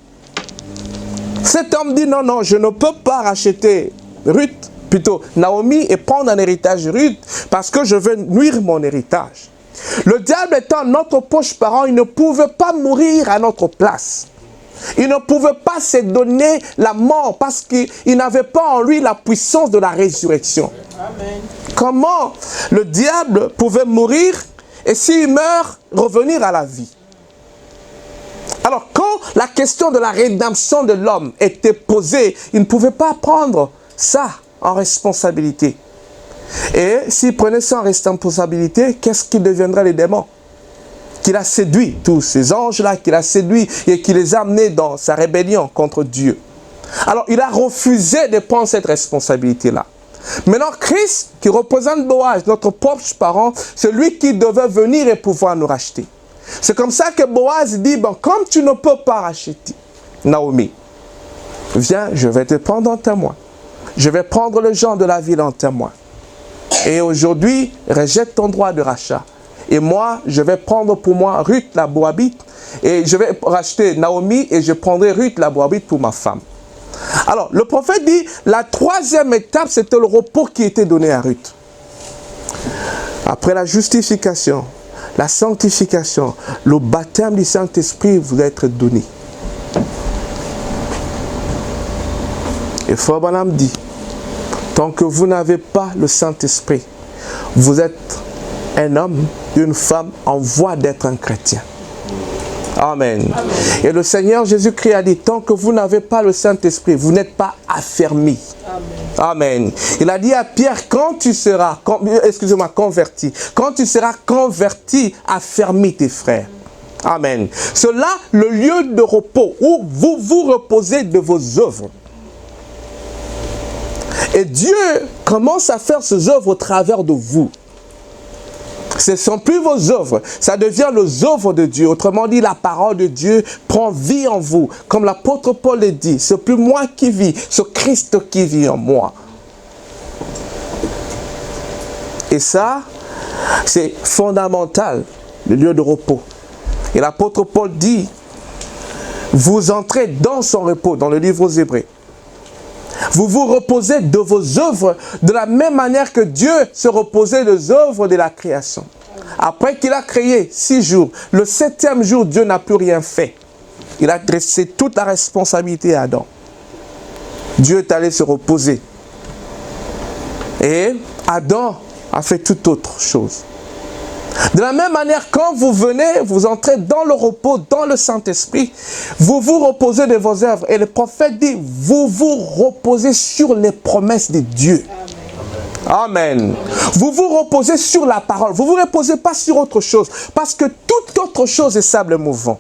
Cet homme dit, non, non, je ne peux pas racheter Ruth, plutôt Naomi, et prendre un héritage Ruth, parce que je veux nuire mon héritage. Le diable étant notre proche parent, il ne pouvait pas mourir à notre place. Il ne pouvait pas se donner la mort, parce qu'il n'avait pas en lui la puissance de la résurrection. Amen. Comment le diable pouvait mourir, et s'il meurt, revenir à la vie? Alors, quand la question de la rédemption de l'homme était posée, il ne pouvait pas prendre ça en responsabilité. Et s'il prenait ça en responsabilité, qu'est-ce qui deviendrait les démons? Qu'il a séduit, tous ces anges-là, qu'il a séduit et qui les a amenés dans sa rébellion contre Dieu. Alors, il a refusé de prendre cette responsabilité-là. Maintenant, Christ, qui représente Boaz, notre propre parent, c'est lui qui devait venir et pouvoir nous racheter. C'est comme ça que Boaz dit, bon, comme tu ne peux pas racheter Naomi, viens, je vais te prendre en témoin. Je vais prendre les gens de la ville en témoin. Et aujourd'hui, rejette ton droit de rachat. Et moi, je vais prendre pour moi Ruth la Moabite. Et je vais racheter Naomi et je prendrai Ruth la Moabite pour ma femme. Alors, le prophète dit, la troisième étape, c'était le repos qui était donné à Ruth. Après la justification, la sanctification, le baptême du Saint-Esprit vous être donné. Et Frère Branham dit, tant que vous n'avez pas le Saint-Esprit, vous êtes un homme, une femme en voie d'être un chrétien. Amen. Amen. Et le Seigneur Jésus-Christ a dit, tant que vous n'avez pas le Saint-Esprit, vous n'êtes pas affermi. Amen. Amen. Il a dit à Pierre, quand tu seras, converti, quand tu seras converti, affermis tes frères. Amen. C'est là le lieu de repos où vous vous reposez de vos œuvres. Et Dieu commence à faire ses œuvres au travers de vous. Ce ne sont plus vos œuvres, ça devient les œuvres de Dieu. Autrement dit, la parole de Dieu prend vie en vous. Comme l'apôtre Paul le dit, c'est plus moi qui vis, c'est Christ qui vit en moi. Et ça, c'est fondamental, le lieu de repos. Et l'apôtre Paul dit, vous entrez dans son repos, dans le livre aux Hébreux. Vous vous reposez de vos œuvres de la même manière que Dieu se reposait des œuvres de la création. Après qu'il a créé 6 jours, le 7e jour, Dieu n'a plus rien fait. Il a dressé toute la responsabilité à Adam. Dieu est allé se reposer. Et Adam a fait toute autre chose. De la même manière, quand vous venez, vous entrez dans le repos, dans le Saint-Esprit, vous vous reposez de vos œuvres. Et le prophète dit, vous vous reposez sur les promesses de Dieu. Amen. Amen. Vous vous reposez sur la parole. Vous ne vous reposez pas sur autre chose. Parce que toute autre chose est sable mouvant.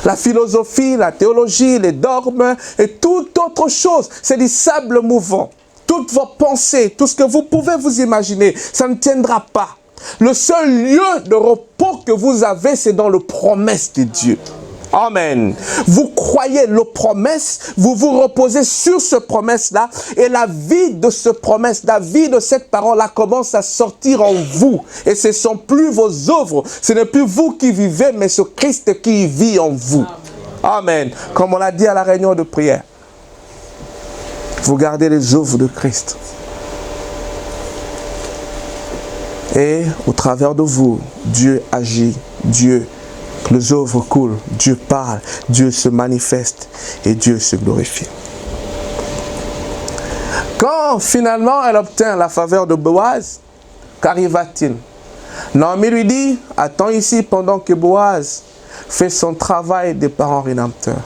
La philosophie, la théologie, les dogmes et toute autre chose, c'est du sable mouvant. Toutes vos pensées, tout ce que vous pouvez vous imaginer, ça ne tiendra pas. Le seul lieu de repos que vous avez, c'est dans les promesses de Dieu. Amen. Vous croyez les promesses, vous vous reposez sur ce promesse-là et la vie de ce promesse, la vie de cette parole-là commence à sortir en vous. Et ce ne sont plus vos œuvres, ce n'est plus vous qui vivez, mais ce Christ qui vit en vous. Amen. Comme on l'a dit à la réunion de prière, vous gardez les œuvres de Christ. Et au travers de vous, Dieu agit, Dieu les œuvres coulent, Dieu parle, Dieu se manifeste et Dieu se glorifie. Quand finalement elle obtient la faveur de Boaz, qu'arriva-t-il? Naomi lui dit, attends ici pendant que Boaz fait son travail des parents rédempteurs.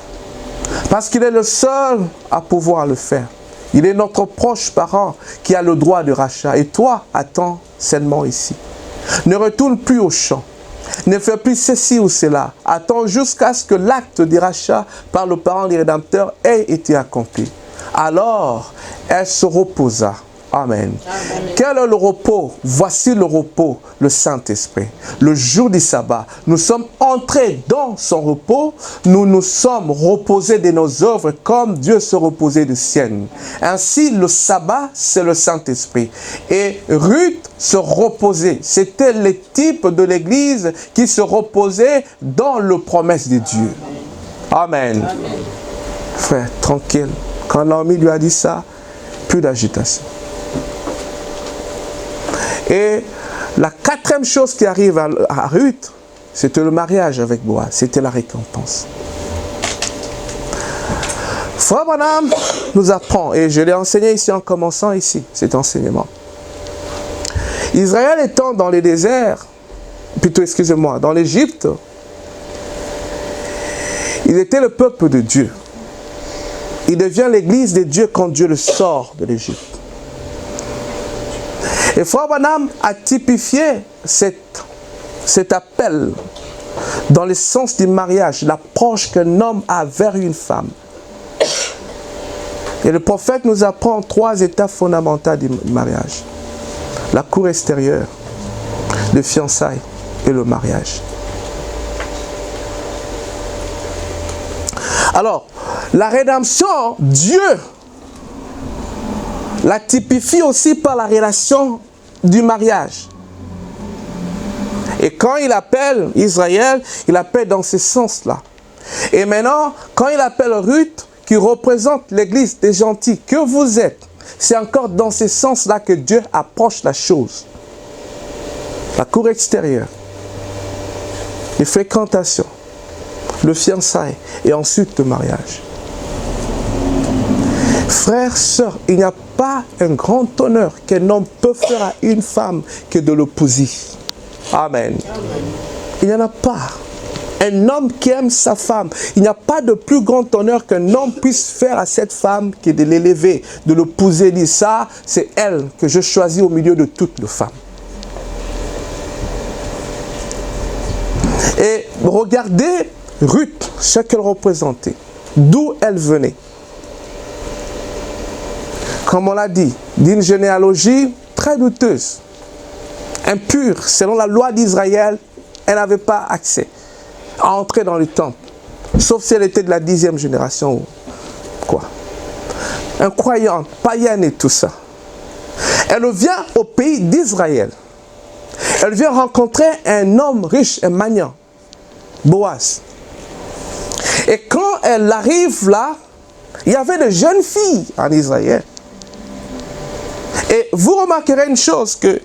Parce qu'il est le seul à pouvoir le faire. Il est notre proche parent qui a le droit de rachat. Et toi, attends seulement ici. Ne retourne plus au champ. Ne fais plus ceci ou cela. Attends jusqu'à ce que l'acte de rachat par le parent du Rédempteur ait été accompli. Alors, elle se reposa. Amen. Amen. Quel est le repos? Voici le repos, le Saint-Esprit. Le jour du sabbat, nous sommes entrés dans son repos. Nous nous sommes reposés de nos œuvres comme Dieu se reposait de siennes. Ainsi, le sabbat, c'est le Saint-Esprit. Et Ruth se reposait. C'était le type de l'Église qui se reposait dans la promesse de Dieu. Amen. Amen. Frère, tranquille. Quand Naomi lui a dit ça, plus d'agitation. Et la quatrième chose qui arrive à Ruth, c'était le mariage avec Boaz. C'était la récompense. Frère Branham nous apprend, et je l'ai enseigné ici en commençant ici, cet enseignement. Israël étant dans les déserts, plutôt excusez-moi, dans l'Égypte, il était le peuple de Dieu. Il devient l'église de Dieu quand Dieu le sort de l'Égypte. Et Frère Branham a typifié cet appel dans le sens du mariage, l'approche qu'un homme a vers une femme. Et le prophète nous apprend 3 étapes fondamentales du mariage. La cour extérieure, les fiançailles et le mariage. Alors, la rédemption, Dieu la typifie aussi par la relation du mariage. Et quand il appelle Israël, il appelle dans ce sens-là. Et maintenant, quand il appelle Ruth, qui représente l'église des gentils que vous êtes, c'est encore dans ce sens-là que Dieu approche la chose. La cour extérieure, les fréquentations, le fiançailles et ensuite le mariage. Frères, sœurs, il n'y a pas un grand honneur qu'un homme peut faire à une femme que de l'épouser. Amen. Il n'y en a pas. Un homme qui aime sa femme, il n'y a pas de plus grand honneur qu'un homme puisse faire à cette femme que de l'élever, de l'épouser. Dit ça, c'est elle que je choisis au milieu de toutes les femmes. Et regardez Ruth, ce qu'elle représentait, d'où elle venait. Comme on l'a dit, d'une généalogie très douteuse, impure, selon la loi d'Israël, elle n'avait pas accès à entrer dans le temple, sauf si elle était de la 10e génération ou quoi. Incroyante, païenne et tout ça. Elle vient au pays d'Israël. Elle vient rencontrer un homme riche, un magnat, Boaz. Et quand elle arrive là, il y avait de jeunes filles en Israël. Et vous remarquerez une chose, qu'il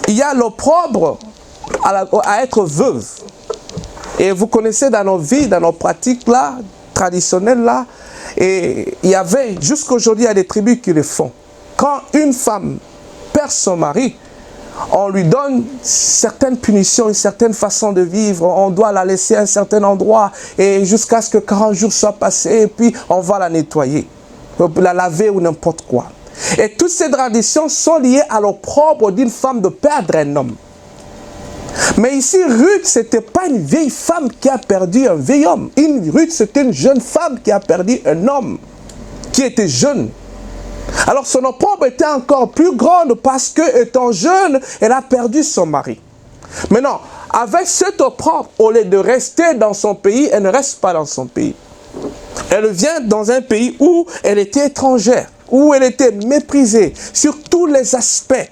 y a l'opprobre à être veuve. Et vous connaissez dans nos vies, dans nos pratiques là, traditionnelles là, et il y avait, jusqu'aujourd'hui, il y a des tribus qui le font. Quand une femme perd son mari, on lui donne certaines punitions, une certaine façon de vivre, on doit la laisser à un certain endroit, et jusqu'à ce que 40 jours soient passés, et puis on va la nettoyer, la laver ou n'importe quoi. Et toutes ces traditions sont liées à l'opprobre d'une femme de perdre un homme. Mais ici, Ruth, ce n'était pas une vieille femme qui a perdu un vieil homme. Ruth, c'était une jeune femme qui a perdu un homme qui était jeune. Alors son opprobre était encore plus grande parce que, étant jeune, elle a perdu son mari. Maintenant, avec cet opprobre, au lieu de rester dans son pays, elle ne reste pas dans son pays. Elle vient dans un pays où elle était étrangère, où elle était méprisée sur tous les aspects.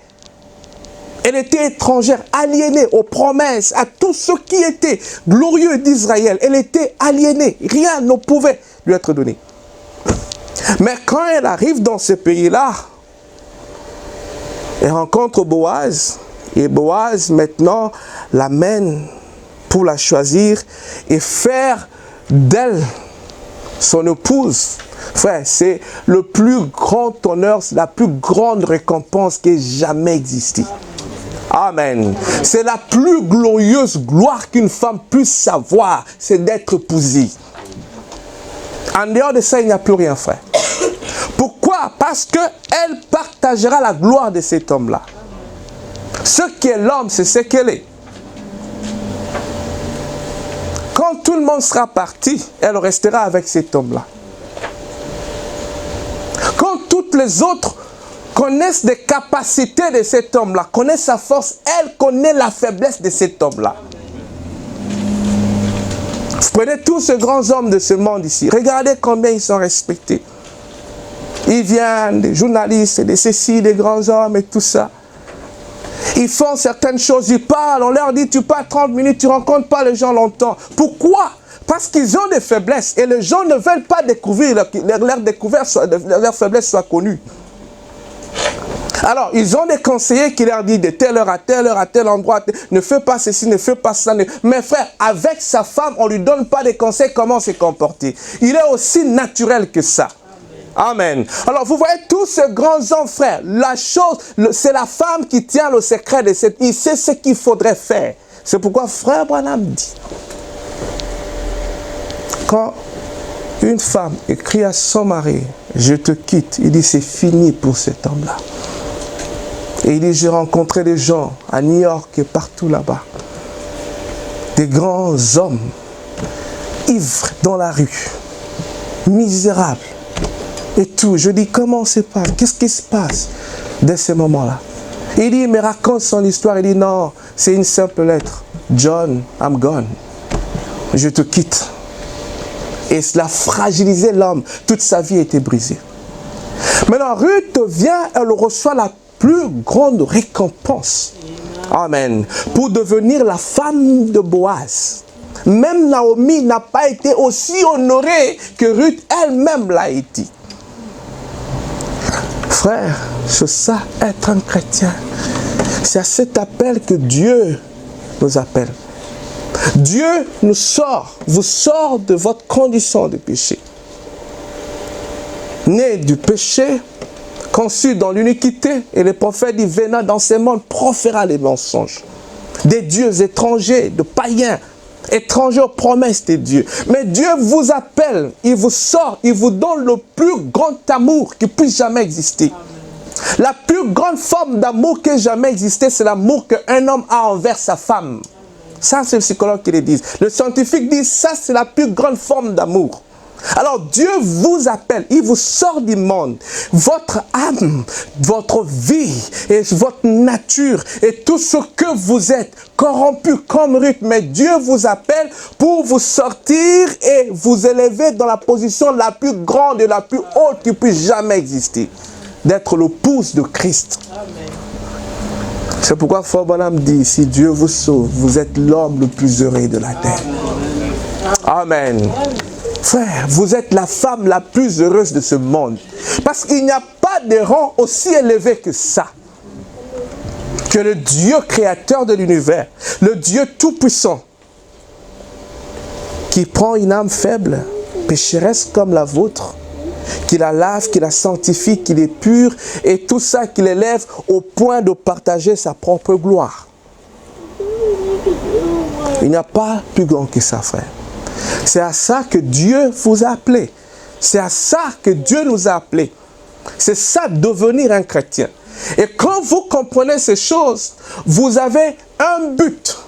Elle était étrangère, aliénée aux promesses, à tout ce qui était glorieux d'Israël. Elle était aliénée, rien ne pouvait lui être donné. Mais quand elle arrive dans ce pays-là, elle rencontre Boaz, et Boaz maintenant l'amène pour la choisir et faire d'elle son épouse. Frère, c'est le plus grand honneur, c'est la plus grande récompense qui ait jamais existé. Amen. C'est la plus glorieuse gloire qu'une femme puisse avoir, c'est d'être épousée. En dehors de ça, il n'y a plus rien, frère. Pourquoi? Parce qu'elle partagera la gloire de cet homme-là. Ce qui est l'homme, c'est ce qu'elle est. Quand tout le monde sera parti, elle restera avec cet homme-là. Quand toutes les autres connaissent les capacités de cet homme-là, connaissent sa force, elle connaît la faiblesse de cet homme-là. Vous prenez tous ces grands hommes de ce monde ici, regardez combien ils sont respectés. Ils viennent, des journalistes, des ceci, des grands hommes et tout ça. Ils font certaines choses, ils parlent, on leur dit tu parles 30 minutes, tu ne rencontres pas les gens longtemps. Pourquoi? Parce qu'ils ont des faiblesses et les gens ne veulent pas découvrir, leur faiblesse soit connue. Alors, ils ont des conseillers qui leur disent de telle heure à tel endroit, ne fais pas ceci, ne fais pas ça. Mais frère, avec sa femme, on ne lui donne pas des conseils comment se comporter. Il est aussi naturel que ça. Amen. Alors, vous voyez tous ces grands hommes, frère, la chose, c'est la femme qui tient le secret de cette... Il sait ce qu'il faudrait faire. C'est pourquoi frère Branham dit, quand une femme écrit à son mari, je te quitte, il dit c'est fini pour cet homme-là. Et il dit, j'ai rencontré des gens à New York et partout là-bas. Des grands hommes, ivres dans la rue, misérables. Et tout. Je dis, comment se passe? Qu'est-ce qui se passe dès ces moments-là? Il dit, il me raconte son histoire. Il dit, non, c'est une simple lettre. John, I'm gone. Je te quitte. Et cela fragilisait l'homme. Toute sa vie était brisée. Maintenant, Ruth vient, elle reçoit la plus grande récompense. Amen. Pour devenir la femme de Boaz. Même Naomi n'a pas été aussi honorée que Ruth elle-même l'a été. Frère, c'est ça être un chrétien. C'est à cet appel que Dieu nous appelle. Dieu nous sort, vous sort de votre condition de péché. Né du péché, conçu dans l'iniquité, et le prophète dit, venant dans ce monde, proféra les mensonges. Des dieux étrangers, de païens, étrangers aux promesses de Dieu. Mais Dieu vous appelle, il vous sort, il vous donne le plus grand amour qui puisse jamais exister. La plus grande forme d'amour qui ait jamais existé, c'est l'amour qu'un homme a envers sa femme. Ça, c'est le psychologue qui le dit. Le scientifique dit, ça, c'est la plus grande forme d'amour. Alors Dieu vous appelle, il vous sort du monde. Votre âme, votre vie et votre nature et tout ce que vous êtes, corrompu comme Ruth, mais Dieu vous appelle pour vous sortir et vous élever dans la position la plus grande et la plus haute qui puisse jamais exister. D'être l'épouse de Christ. C'est pourquoi Frère Branham dit, si Dieu vous sauve, vous êtes l'homme le plus heureux de la terre. Amen. Frère, vous êtes la femme la plus heureuse de ce monde. Parce qu'il n'y a pas de rang aussi élevé que ça. Que le Dieu créateur de l'univers, le Dieu tout-puissant, qui prend une âme faible, pécheresse comme la vôtre, qui la lave, qui la sanctifie, qui l'épure, et tout ça, qui l'élève au point de partager sa propre gloire. Il n'y a pas plus grand que ça, frère. C'est à ça que Dieu vous a appelé. C'est à ça que Dieu nous a appelés. C'est ça, devenir un chrétien. Et quand vous comprenez ces choses, vous avez un but.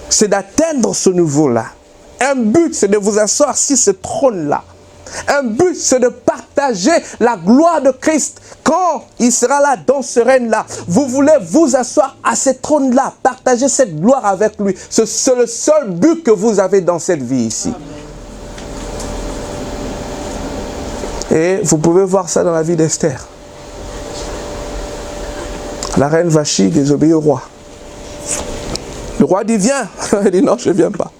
C'est d'atteindre ce niveau-là. Un but, c'est de vous asseoir sur ce trône-là. Un but, c'est de partager la gloire de Christ. Quand il sera là, dans ce règne-là, vous voulez vous asseoir à ce trône-là, partager cette gloire avec lui. C'est le seul but que vous avez dans cette vie ici. Et vous pouvez voir ça dans la vie d'Esther. La reine Vachi désobéit au roi. Le roi dit viens. Elle dit non, je ne viens pas.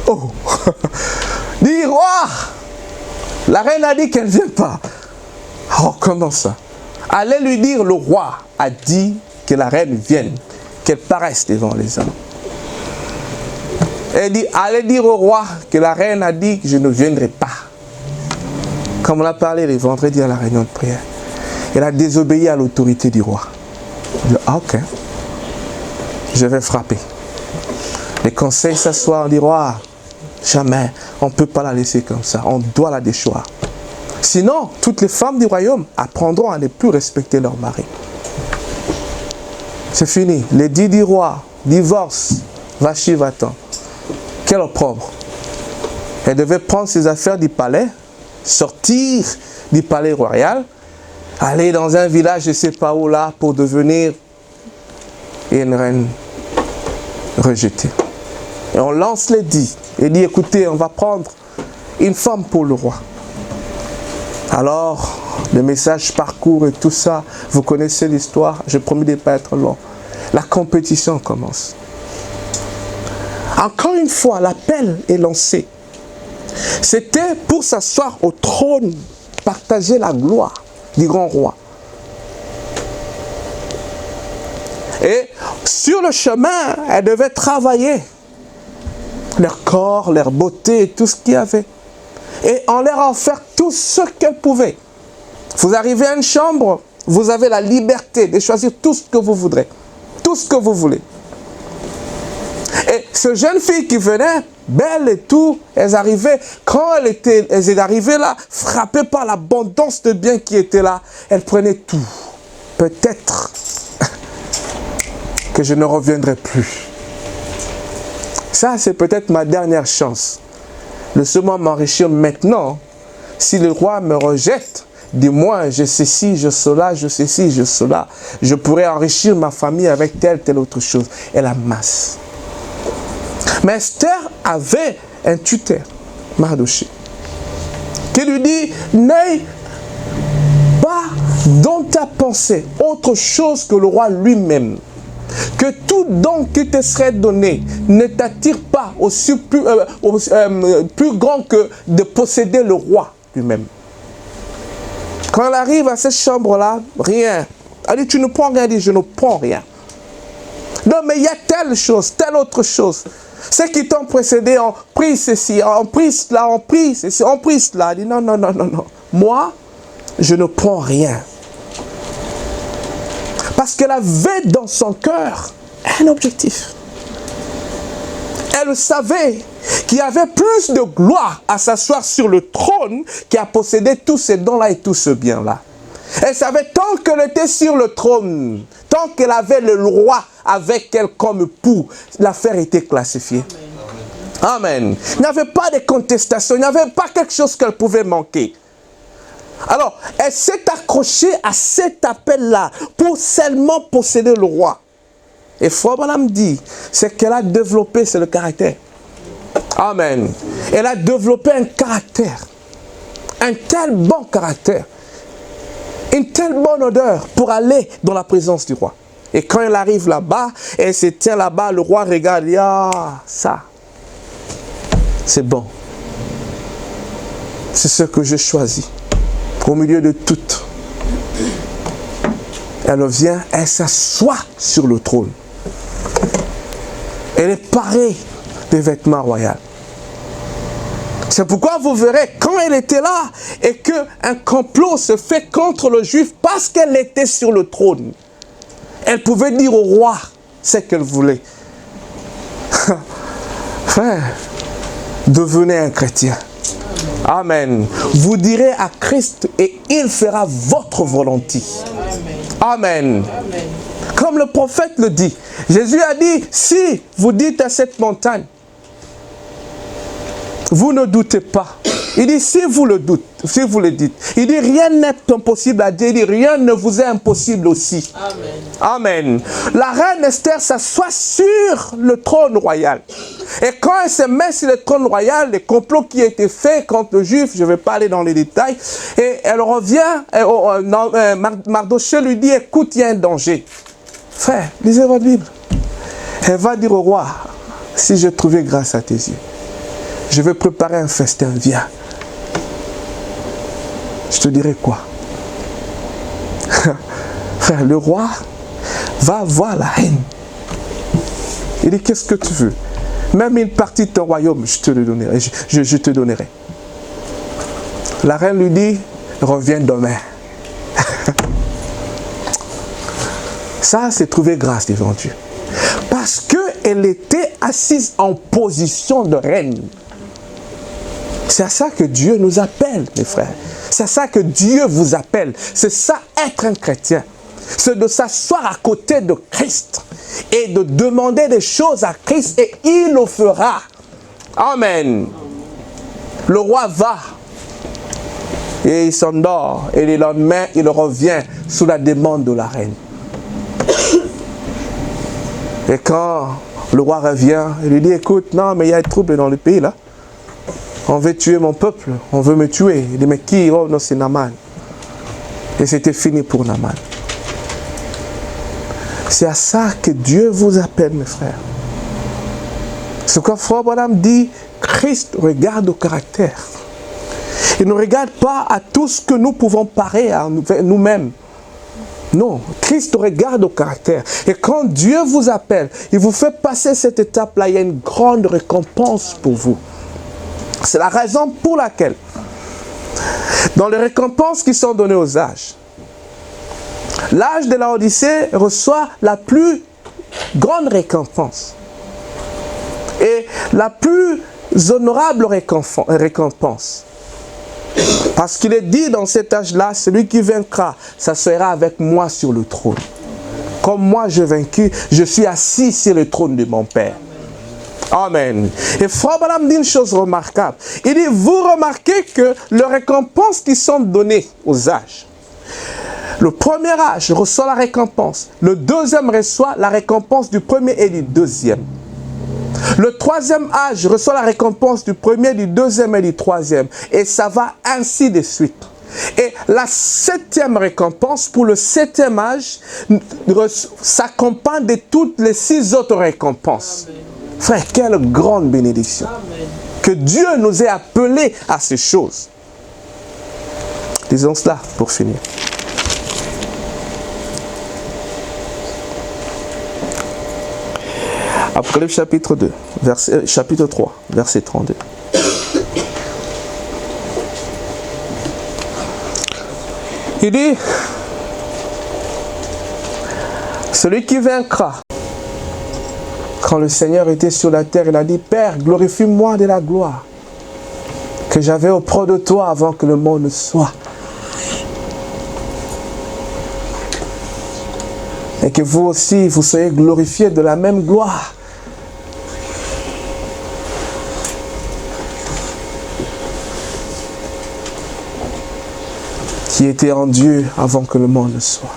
Oh. Dit roi. La reine a dit qu'elle ne vient pas. Oh, comment ça? Allez lui dire, le roi a dit que la reine vienne, qu'elle paraisse devant les hommes. Elle dit, allez dire au roi que la reine a dit que je ne viendrai pas. Comme on a parlé les vendredis à la réunion de prière. Elle a désobéi à l'autorité du roi. Elle dit, ah, ok. Je vais frapper. Les conseils s'assoient, on dit, roi, jamais, on ne peut pas la laisser comme ça. On doit la déchoir. Sinon, toutes les femmes du royaume apprendront à ne plus respecter leur mari. C'est fini. L'édit du roi, divorce, Vachi va-t'en. Quel opprobre. Elle devait prendre ses affaires du palais, sortir du palais royal, aller dans un village, je ne sais pas où là, pour devenir une reine rejetée. Et on lance l'édit et dit, écoutez, on va prendre une femme pour le roi. Alors, le message parcourt et tout ça, vous connaissez l'histoire, je promets de ne pas être long. La compétition commence. Encore une fois, l'appel est lancé. C'était pour s'asseoir au trône, partager la gloire du grand roi. Et sur le chemin, elle devait travailler leur corps, leur beauté, tout ce qu'il y avait. Et on leur a offert tout ce qu'elle pouvait. Vous arrivez à une chambre, vous avez la liberté de choisir tout ce que vous voudrez. Tout ce que vous voulez. Et ce jeune fille qui venait, belle et tout, elles arrivaient, quand elles étaient arrivées là, frappées par l'abondance de biens qui étaient là, elles prenaient tout. Peut-être que je ne reviendrai plus. Ça, c'est peut-être ma dernière chance. Laissez-moi m'enrichir maintenant. Si le roi me rejette, dis-moi, je sais ci, je cela, je sais ci, je cela. Je pourrais enrichir ma famille avec telle autre chose. Elle amasse. Mais Esther avait un tuteur, Mardoché, qui lui dit, n'aie pas dans ta pensée autre chose que le roi lui-même. Que tout don qui te serait donné ne t'attire pas aussi plus grand que de posséder le roi lui-même. Quand elle arrive à cette chambre-là, rien. Elle dit, tu ne prends rien. Elle dit, je ne prends rien. Non, mais il y a telle chose, telle autre chose. Ceux qui t'ont précédé ont pris ceci, ont pris cela, ont pris ceci, ont pris cela. Elle dit, non, non, non, non, non. Moi, je ne prends rien. Parce qu'elle avait dans son cœur un objectif. Elle savait qu'il y avait plus de gloire à s'asseoir sur le trône qu'à posséder tous ces dons-là et tout ce bien-là. Elle savait tant qu'elle était sur le trône, tant qu'elle avait le roi avec elle comme époux, l'affaire était classifiée. Amen. Il n'y avait pas de contestation, il n'y avait pas quelque chose qu'elle pouvait manquer. Alors, elle s'est accrochée à cet appel-là pour seulement posséder le roi. Et Frère Branham dit, c'est qu'elle a développé, c'est le caractère. Amen. Elle a développé un caractère, un tel bon caractère, une telle bonne odeur pour aller dans la présence du roi. Et quand elle arrive là-bas, elle se tient là-bas, le roi regarde, il dit, ah, ça, c'est bon. C'est ce que j'ai choisi. Au milieu de toutes, elle vient, elle s'assoit sur le trône. Elle est parée des vêtements royaux. C'est pourquoi vous verrez, quand elle était là, et qu'un complot se fait contre le juif, parce qu'elle était sur le trône, elle pouvait dire au roi ce qu'elle voulait. Frère, devenez un chrétien. Amen. Vous direz à Christ et il fera votre volonté. Amen. Comme le prophète le dit. Jésus a dit, si vous dites à cette montagne, Vous ne doutez pas. Il dit, si vous le doutez, si vous le dites, il dit, rien n'est impossible à Dieu. Il dit, rien ne vous est impossible aussi. Amen. Amen. La reine Esther s'assoit sur le trône royal. Et quand elle se met sur le trône royal, les complots qui étaient faits contre le juif, je ne vais pas aller dans les détails, et elle revient, Mardochée lui dit, écoute, il y a un danger. Frère, lisez votre Bible. Elle va dire au roi, si j'ai trouvé grâce à tes yeux, je vais préparer un festin, viens. Je te dirai quoi? Frère, le roi va voir la reine. Il dit, qu'est-ce que tu veux? Même une partie de ton royaume, je te le donnerai. Je te donnerai. La reine lui dit, reviens demain. Ça, c'est trouver grâce devant Dieu. Parce qu'elle était assise en position de reine. C'est à ça que Dieu nous appelle, mes frères. C'est à ça que Dieu vous appelle. C'est ça, être un chrétien. C'est de s'asseoir à côté de Christ et de demander des choses à Christ et il le fera. Amen. Le roi va et il s'endort et le lendemain, il revient sous la demande de la reine. Et quand le roi revient, il lui dit, écoute, non, mais il y a un trouble dans le pays là. On veut tuer mon peuple, on veut me tuer. Il dit, mais qui? Oh non, c'est Naaman. Et c'était fini pour Naaman. C'est à ça que Dieu vous appelle, mes frères. Ce que Frère Branham dit, Christ regarde au caractère. Il ne regarde pas à tout ce que nous pouvons parer à nous-mêmes. Non, Christ regarde au caractère. Et quand Dieu vous appelle, il vous fait passer cette étape-là, il y a une grande récompense pour vous. C'est la raison pour laquelle, dans les récompenses qui sont données aux âges, l'âge de la Odyssée reçoit la plus grande récompense. Et la plus honorable récompense. Parce qu'il est dit dans cet âge-là, celui qui vaincra, ça sera avec moi sur le trône. Comme moi j'ai vaincu, je suis assis sur le trône de mon Père. Amen. Et Frère Branham dit une chose remarquable. Il dit, vous remarquez que les récompenses qui sont données aux âges, le premier âge reçoit la récompense, le deuxième reçoit la récompense du premier et du deuxième. Le troisième âge reçoit la récompense du premier, du deuxième et du troisième. Et ça va ainsi de suite. Et la septième récompense pour le septième âge s'accompagne de toutes les 6 autres récompenses. Amen. Frère, quelle grande bénédiction. Amen. Que Dieu nous ait appelés à ces choses. Disons cela pour finir. Apocalypse chapitre 2, chapitre 3, verset 32. Il dit, celui qui vaincra, quand le Seigneur était sur la terre, il a dit, Père, glorifie-moi de la gloire que j'avais auprès de toi avant que le monde ne soit. Et que vous aussi, vous soyez glorifiés de la même gloire. Qui était en Dieu avant que le monde ne soit.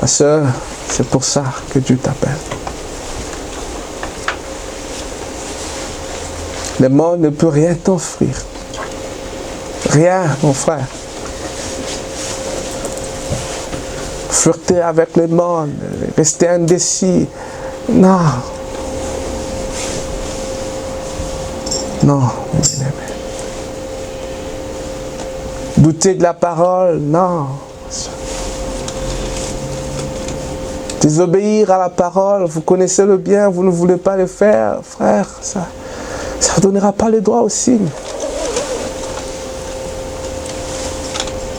Ma soeur, c'est pour ça que Dieu t'appelle. Le monde ne peut rien t'offrir. Rien, mon frère. Flirter avec le monde, rester indécis. Non. Non, bien-aimé. Douter de la parole, non. Désobéir à la parole, vous connaissez le bien, vous ne voulez pas le faire, frère, ça ne donnera pas le droit au signe.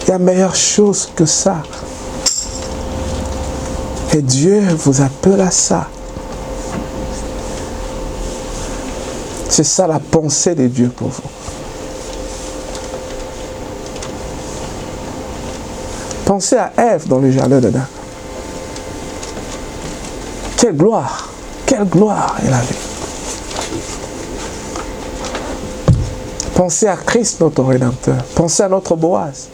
Il y a meilleure chose que ça. Et Dieu vous appelle à ça. C'est ça la pensée de Dieu pour vous. Pensez à Ève dans le jardin d'Éden. Quelle gloire, quelle gloire il avait. Pensez à Christ, notre Rédempteur. Pensez à notre Boaz.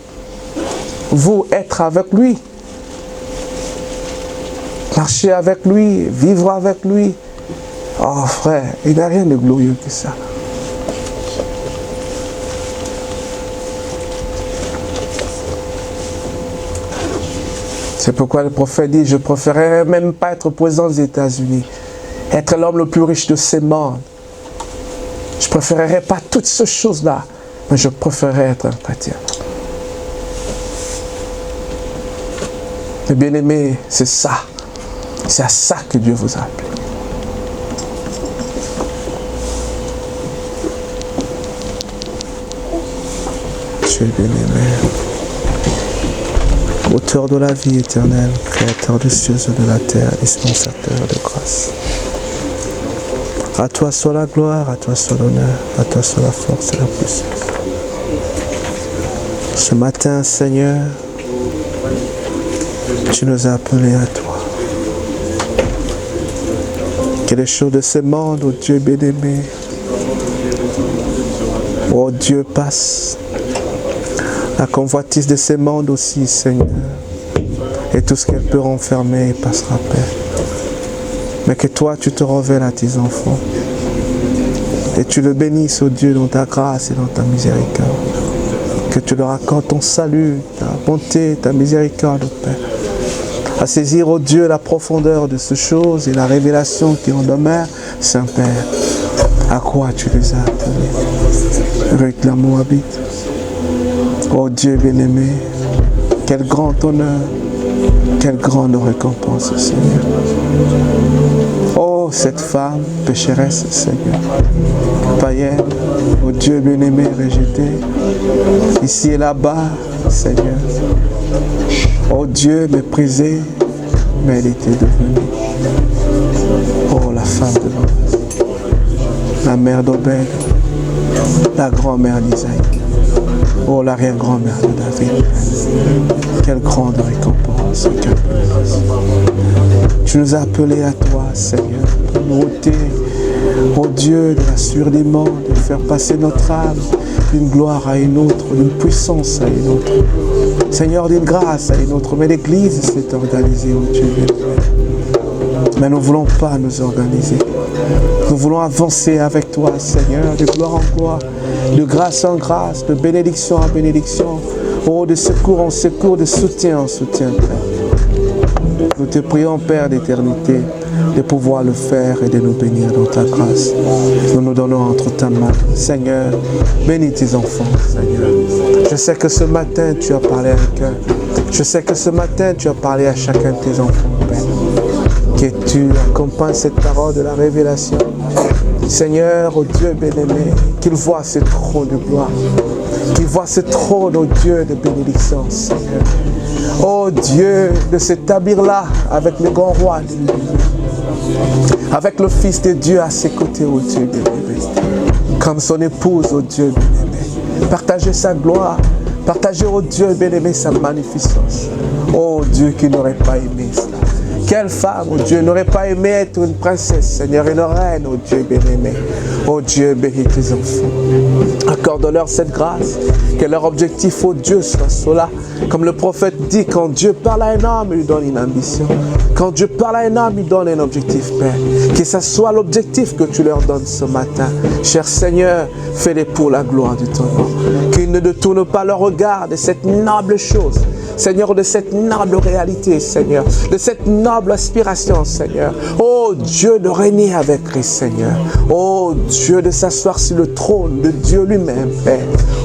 Vous, être avec lui. Marcher avec lui, vivre avec lui. Oh frère, il n'y a rien de glorieux que ça. C'est pourquoi le prophète dit, je préférerais même pas être président aux États-Unis, être l'homme le plus riche de ces mondes. Je préférerais pas toutes ces choses-là, mais je préférerais être un chrétien. Mais bien aimé, c'est ça. C'est à ça que Dieu vous a appelé. Dieu bien-aimé, auteur de la vie éternelle, créateur des cieux et de la terre, dispensateur de grâce. À toi soit la gloire, à toi soit l'honneur, à toi soit la force et la puissance. Ce matin, Seigneur, tu nous as appelés à toi. Que les choses de ce monde, oh Dieu bien-aimé, oh Dieu, passe. La convoitise de ce monde aussi, Seigneur. Et tout ce qu'elle peut renfermer passera paix. Mais que toi, tu te révèles à tes enfants. Et tu le bénisses, oh Dieu, dans ta grâce et dans ta miséricorde. Que tu leur accordes ton salut, ta bonté, ta miséricorde, Père. À saisir, oh Dieu, la profondeur de ces choses et la révélation qui en demeure, Saint-Père. À quoi tu les as appelés? Réclame-moi, habite. Oh Dieu bien-aimé, quel grand honneur, quelle grande récompense, Seigneur. Oh, cette femme pécheresse, Seigneur, païenne, oh Dieu bien-aimé, rejetée, ici et là-bas, Seigneur. Oh Dieu méprisé, mais elle était devenue, oh la femme de Boaz, la mère d'Obed, la grand-mère d'Isaïe. Oh, l'arrière-grand-mère de David. Quelle grande récompense. Quelle bénédiction. Tu nous as appelés à toi, Seigneur, pour nous ôter, oh Dieu, de la sueur des morts, de faire passer notre âme d'une gloire à une autre, d'une puissance à une autre. Seigneur, d'une grâce à une autre. Mais l'Église s'est organisée, oh Dieu. Mais nous ne voulons pas nous organiser. Nous voulons avancer avec toi, Seigneur, de gloire en gloire, de grâce en grâce, de bénédiction en bénédiction, oh, de secours en secours, de soutien en soutien, Père. Nous te prions, Père d'éternité, de pouvoir le faire et de nous bénir dans ta grâce. Nous nous donnons entre ta main. Seigneur, bénis tes enfants, Seigneur. Je sais que ce matin, tu as parlé à un cœur. Je sais que ce matin, tu as parlé à chacun de tes enfants, Père. Que tu accompagnes cette parole de la révélation. Seigneur, oh Dieu bien-aimé, qu'il voit ce trône de gloire, qu'il voit ce trône, oh Dieu, de bénédiction, Seigneur. Oh Dieu, de s'établir là avec le grand roi de l'univers, avec le Fils de Dieu à ses côtés, oh Dieu bien-aimé, comme son épouse, oh Dieu bien-aimé. Partager sa gloire, partager, oh Dieu bien-aimé, sa magnificence. Oh Dieu qui n'aurait pas aimé cela. Quelle femme, oh Dieu, n'aurait pas aimé être une princesse, Seigneur, une reine, oh Dieu bien-aimé. Oh Dieu, bénis tes enfants. Accorde-leur cette grâce, que leur objectif, oh Dieu, soit cela. Comme le prophète dit, quand Dieu parle à un homme, il lui donne une ambition. Quand Dieu parle à un homme, il donne un objectif, Père. Que ce soit l'objectif que tu leur donnes ce matin. Cher Seigneur, fais-les pour la gloire de ton nom. Qu'ils ne détournent pas leur regard de cette noble chose. Seigneur, de cette noble réalité, Seigneur, de cette noble aspiration, Seigneur. Oh Dieu, de régner avec Christ, Seigneur. Oh Dieu, de s'asseoir sur le trône de Dieu lui-même, Père.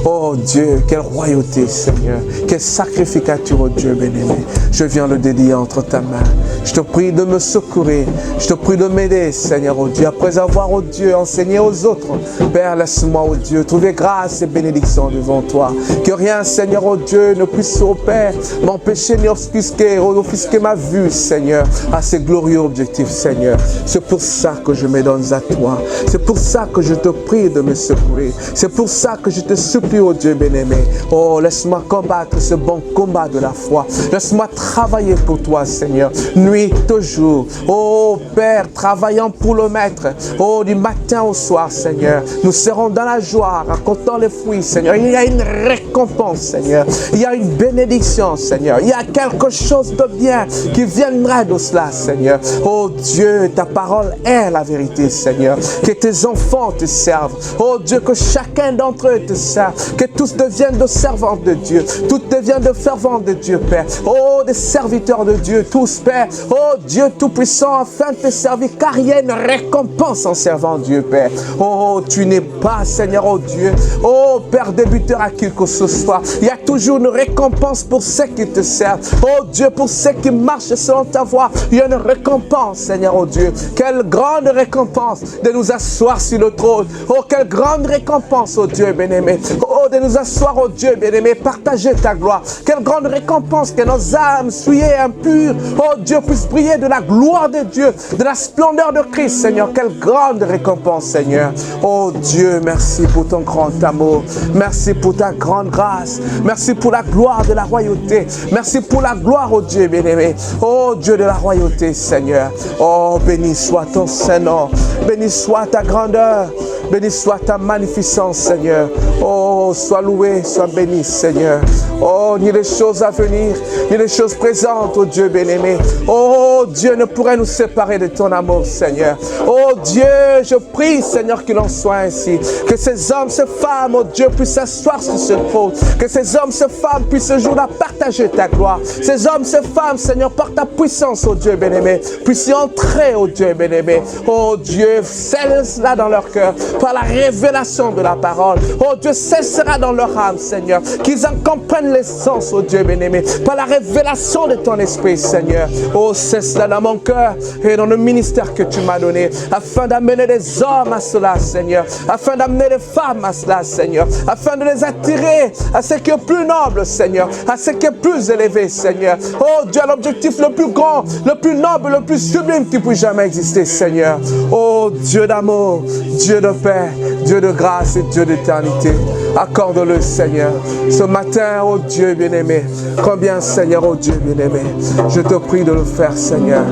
Oh Dieu, quelle royauté, Seigneur. Quelle sacrificature, oh Dieu bien-aimé. Je viens le dédier entre ta main. Je te prie de me secourir. Je te prie de m'aider, Seigneur, oh Dieu. Après avoir, oh Dieu, enseigné aux autres, Père, laisse-moi, oh Dieu, trouver grâce et bénédiction devant toi. Que rien, Seigneur, oh Dieu, ne puisse, oh Père, m'empêcher ni offusquer ma vue, Seigneur, à ces glorieux objectifs, Seigneur. C'est pour ça que je me donne à toi. C'est pour ça que je te prie de me secourir. C'est pour ça que je te supplie, oh Dieu bien-aimé. Oh, laisse-moi combattre ce bon combat de la foi. Laisse-moi travailler pour toi, Seigneur, nuit, jour. Oh Père, travaillant pour le Maître, oh, du matin au soir, Seigneur, nous serons dans la joie, racontant les fruits, Seigneur. Il y a une récompense, Seigneur. Il y a une bénédiction, Seigneur. Il y a quelque chose de bien qui viendra de cela, Seigneur. Oh Dieu, ta parole est la vérité, Seigneur. Que tes enfants te servent. Oh Dieu, que chacun d'entre eux te serve. Que tous deviennent de servants de Dieu. Tous deviennent de fervents de Dieu, Père. Oh, des serviteurs de Dieu, tous, Père. Oh Dieu Tout-Puissant, afin de te servir, car il y a une récompense en servant Dieu, Père. Oh, tu n'es pas, Seigneur, oh Dieu. Oh, Père débuteur à qui que ce soit. Il y a toujours une récompense pour ceux qui te servent. Oh Dieu, pour ceux qui marchent selon ta voie, il y a une récompense, Seigneur, oh Dieu. Quelle grande récompense de nous asseoir sur le trône. Oh, quelle grande récompense, oh Dieu bien-aimé. Oh, de nous asseoir, oh Dieu bien-aimé, partager ta gloire. Quelle grande récompense que nos âmes souillées et impures, oh Dieu, puissent briller de la gloire de Dieu, de la splendeur de Christ, Seigneur. Quelle grande récompense, Seigneur. Oh Dieu, merci pour ton grand amour. Merci pour ta grande grâce. Merci pour la gloire de la royauté. Merci pour la gloire, oh Dieu bien-aimé. Oh Dieu de la royauté, Seigneur. Oh, béni soit ton Saint-Nom. Béni soit ta grandeur. Béni soit ta magnificence, Seigneur. Oh, sois loué, sois béni, Seigneur. Oh, ni les choses à venir, ni les choses présentes, oh Dieu bien-aimé. Oh, Dieu ne pourrait nous séparer de ton amour, Seigneur. Oh Dieu, je prie, Seigneur, qu'il en soit ainsi. Que ces hommes, ces femmes, oh Dieu, puissent s'asseoir sur ce trône. Que ces hommes, ces femmes puissent ce jour-là partager ta gloire. Ces hommes, ces femmes, Seigneur, par ta puissance, oh Dieu bien-aimé, puissent y entrer, oh Dieu bien-aimé. Oh Dieu, scelle cela dans leur cœur par la révélation de la parole. Oh Dieu, cessera dans leur âme, Seigneur, qu'ils en comprennent l'essence, oh Dieu bien-aimé, par la révélation de ton esprit, Seigneur. Oh, cesse cela dans mon cœur et dans le ministère que tu m'as donné, afin d'amener des hommes à cela, Seigneur, afin d'amener des femmes à cela, Seigneur, afin de les attirer à ce qui est plus noble, Seigneur, à ce qui est plus élevé, Seigneur. Oh Dieu, l'objectif le plus grand, le plus noble, le plus sublime qui puisse jamais exister, Seigneur. Oh Dieu d'amour, Dieu de paix, Dieu de grâce et Dieu d'éternité, accorde-le, Seigneur, ce matin, oh Dieu bien-aimé. Combien, Seigneur, oh Dieu bien-aimé, je te prie de le faire, Seigneur.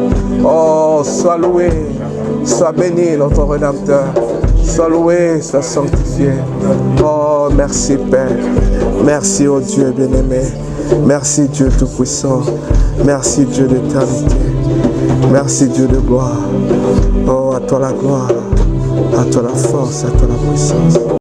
Oh, sois loué, sois béni, notre Rédempteur. Sois loué, sois sanctifié. Oh, merci, Père. Merci, oh Dieu bien-aimé. Merci, Dieu Tout-Puissant. Merci, Dieu d'éternité. Merci, Dieu de gloire. Oh, à toi la gloire, à toi la force, à toi la puissance.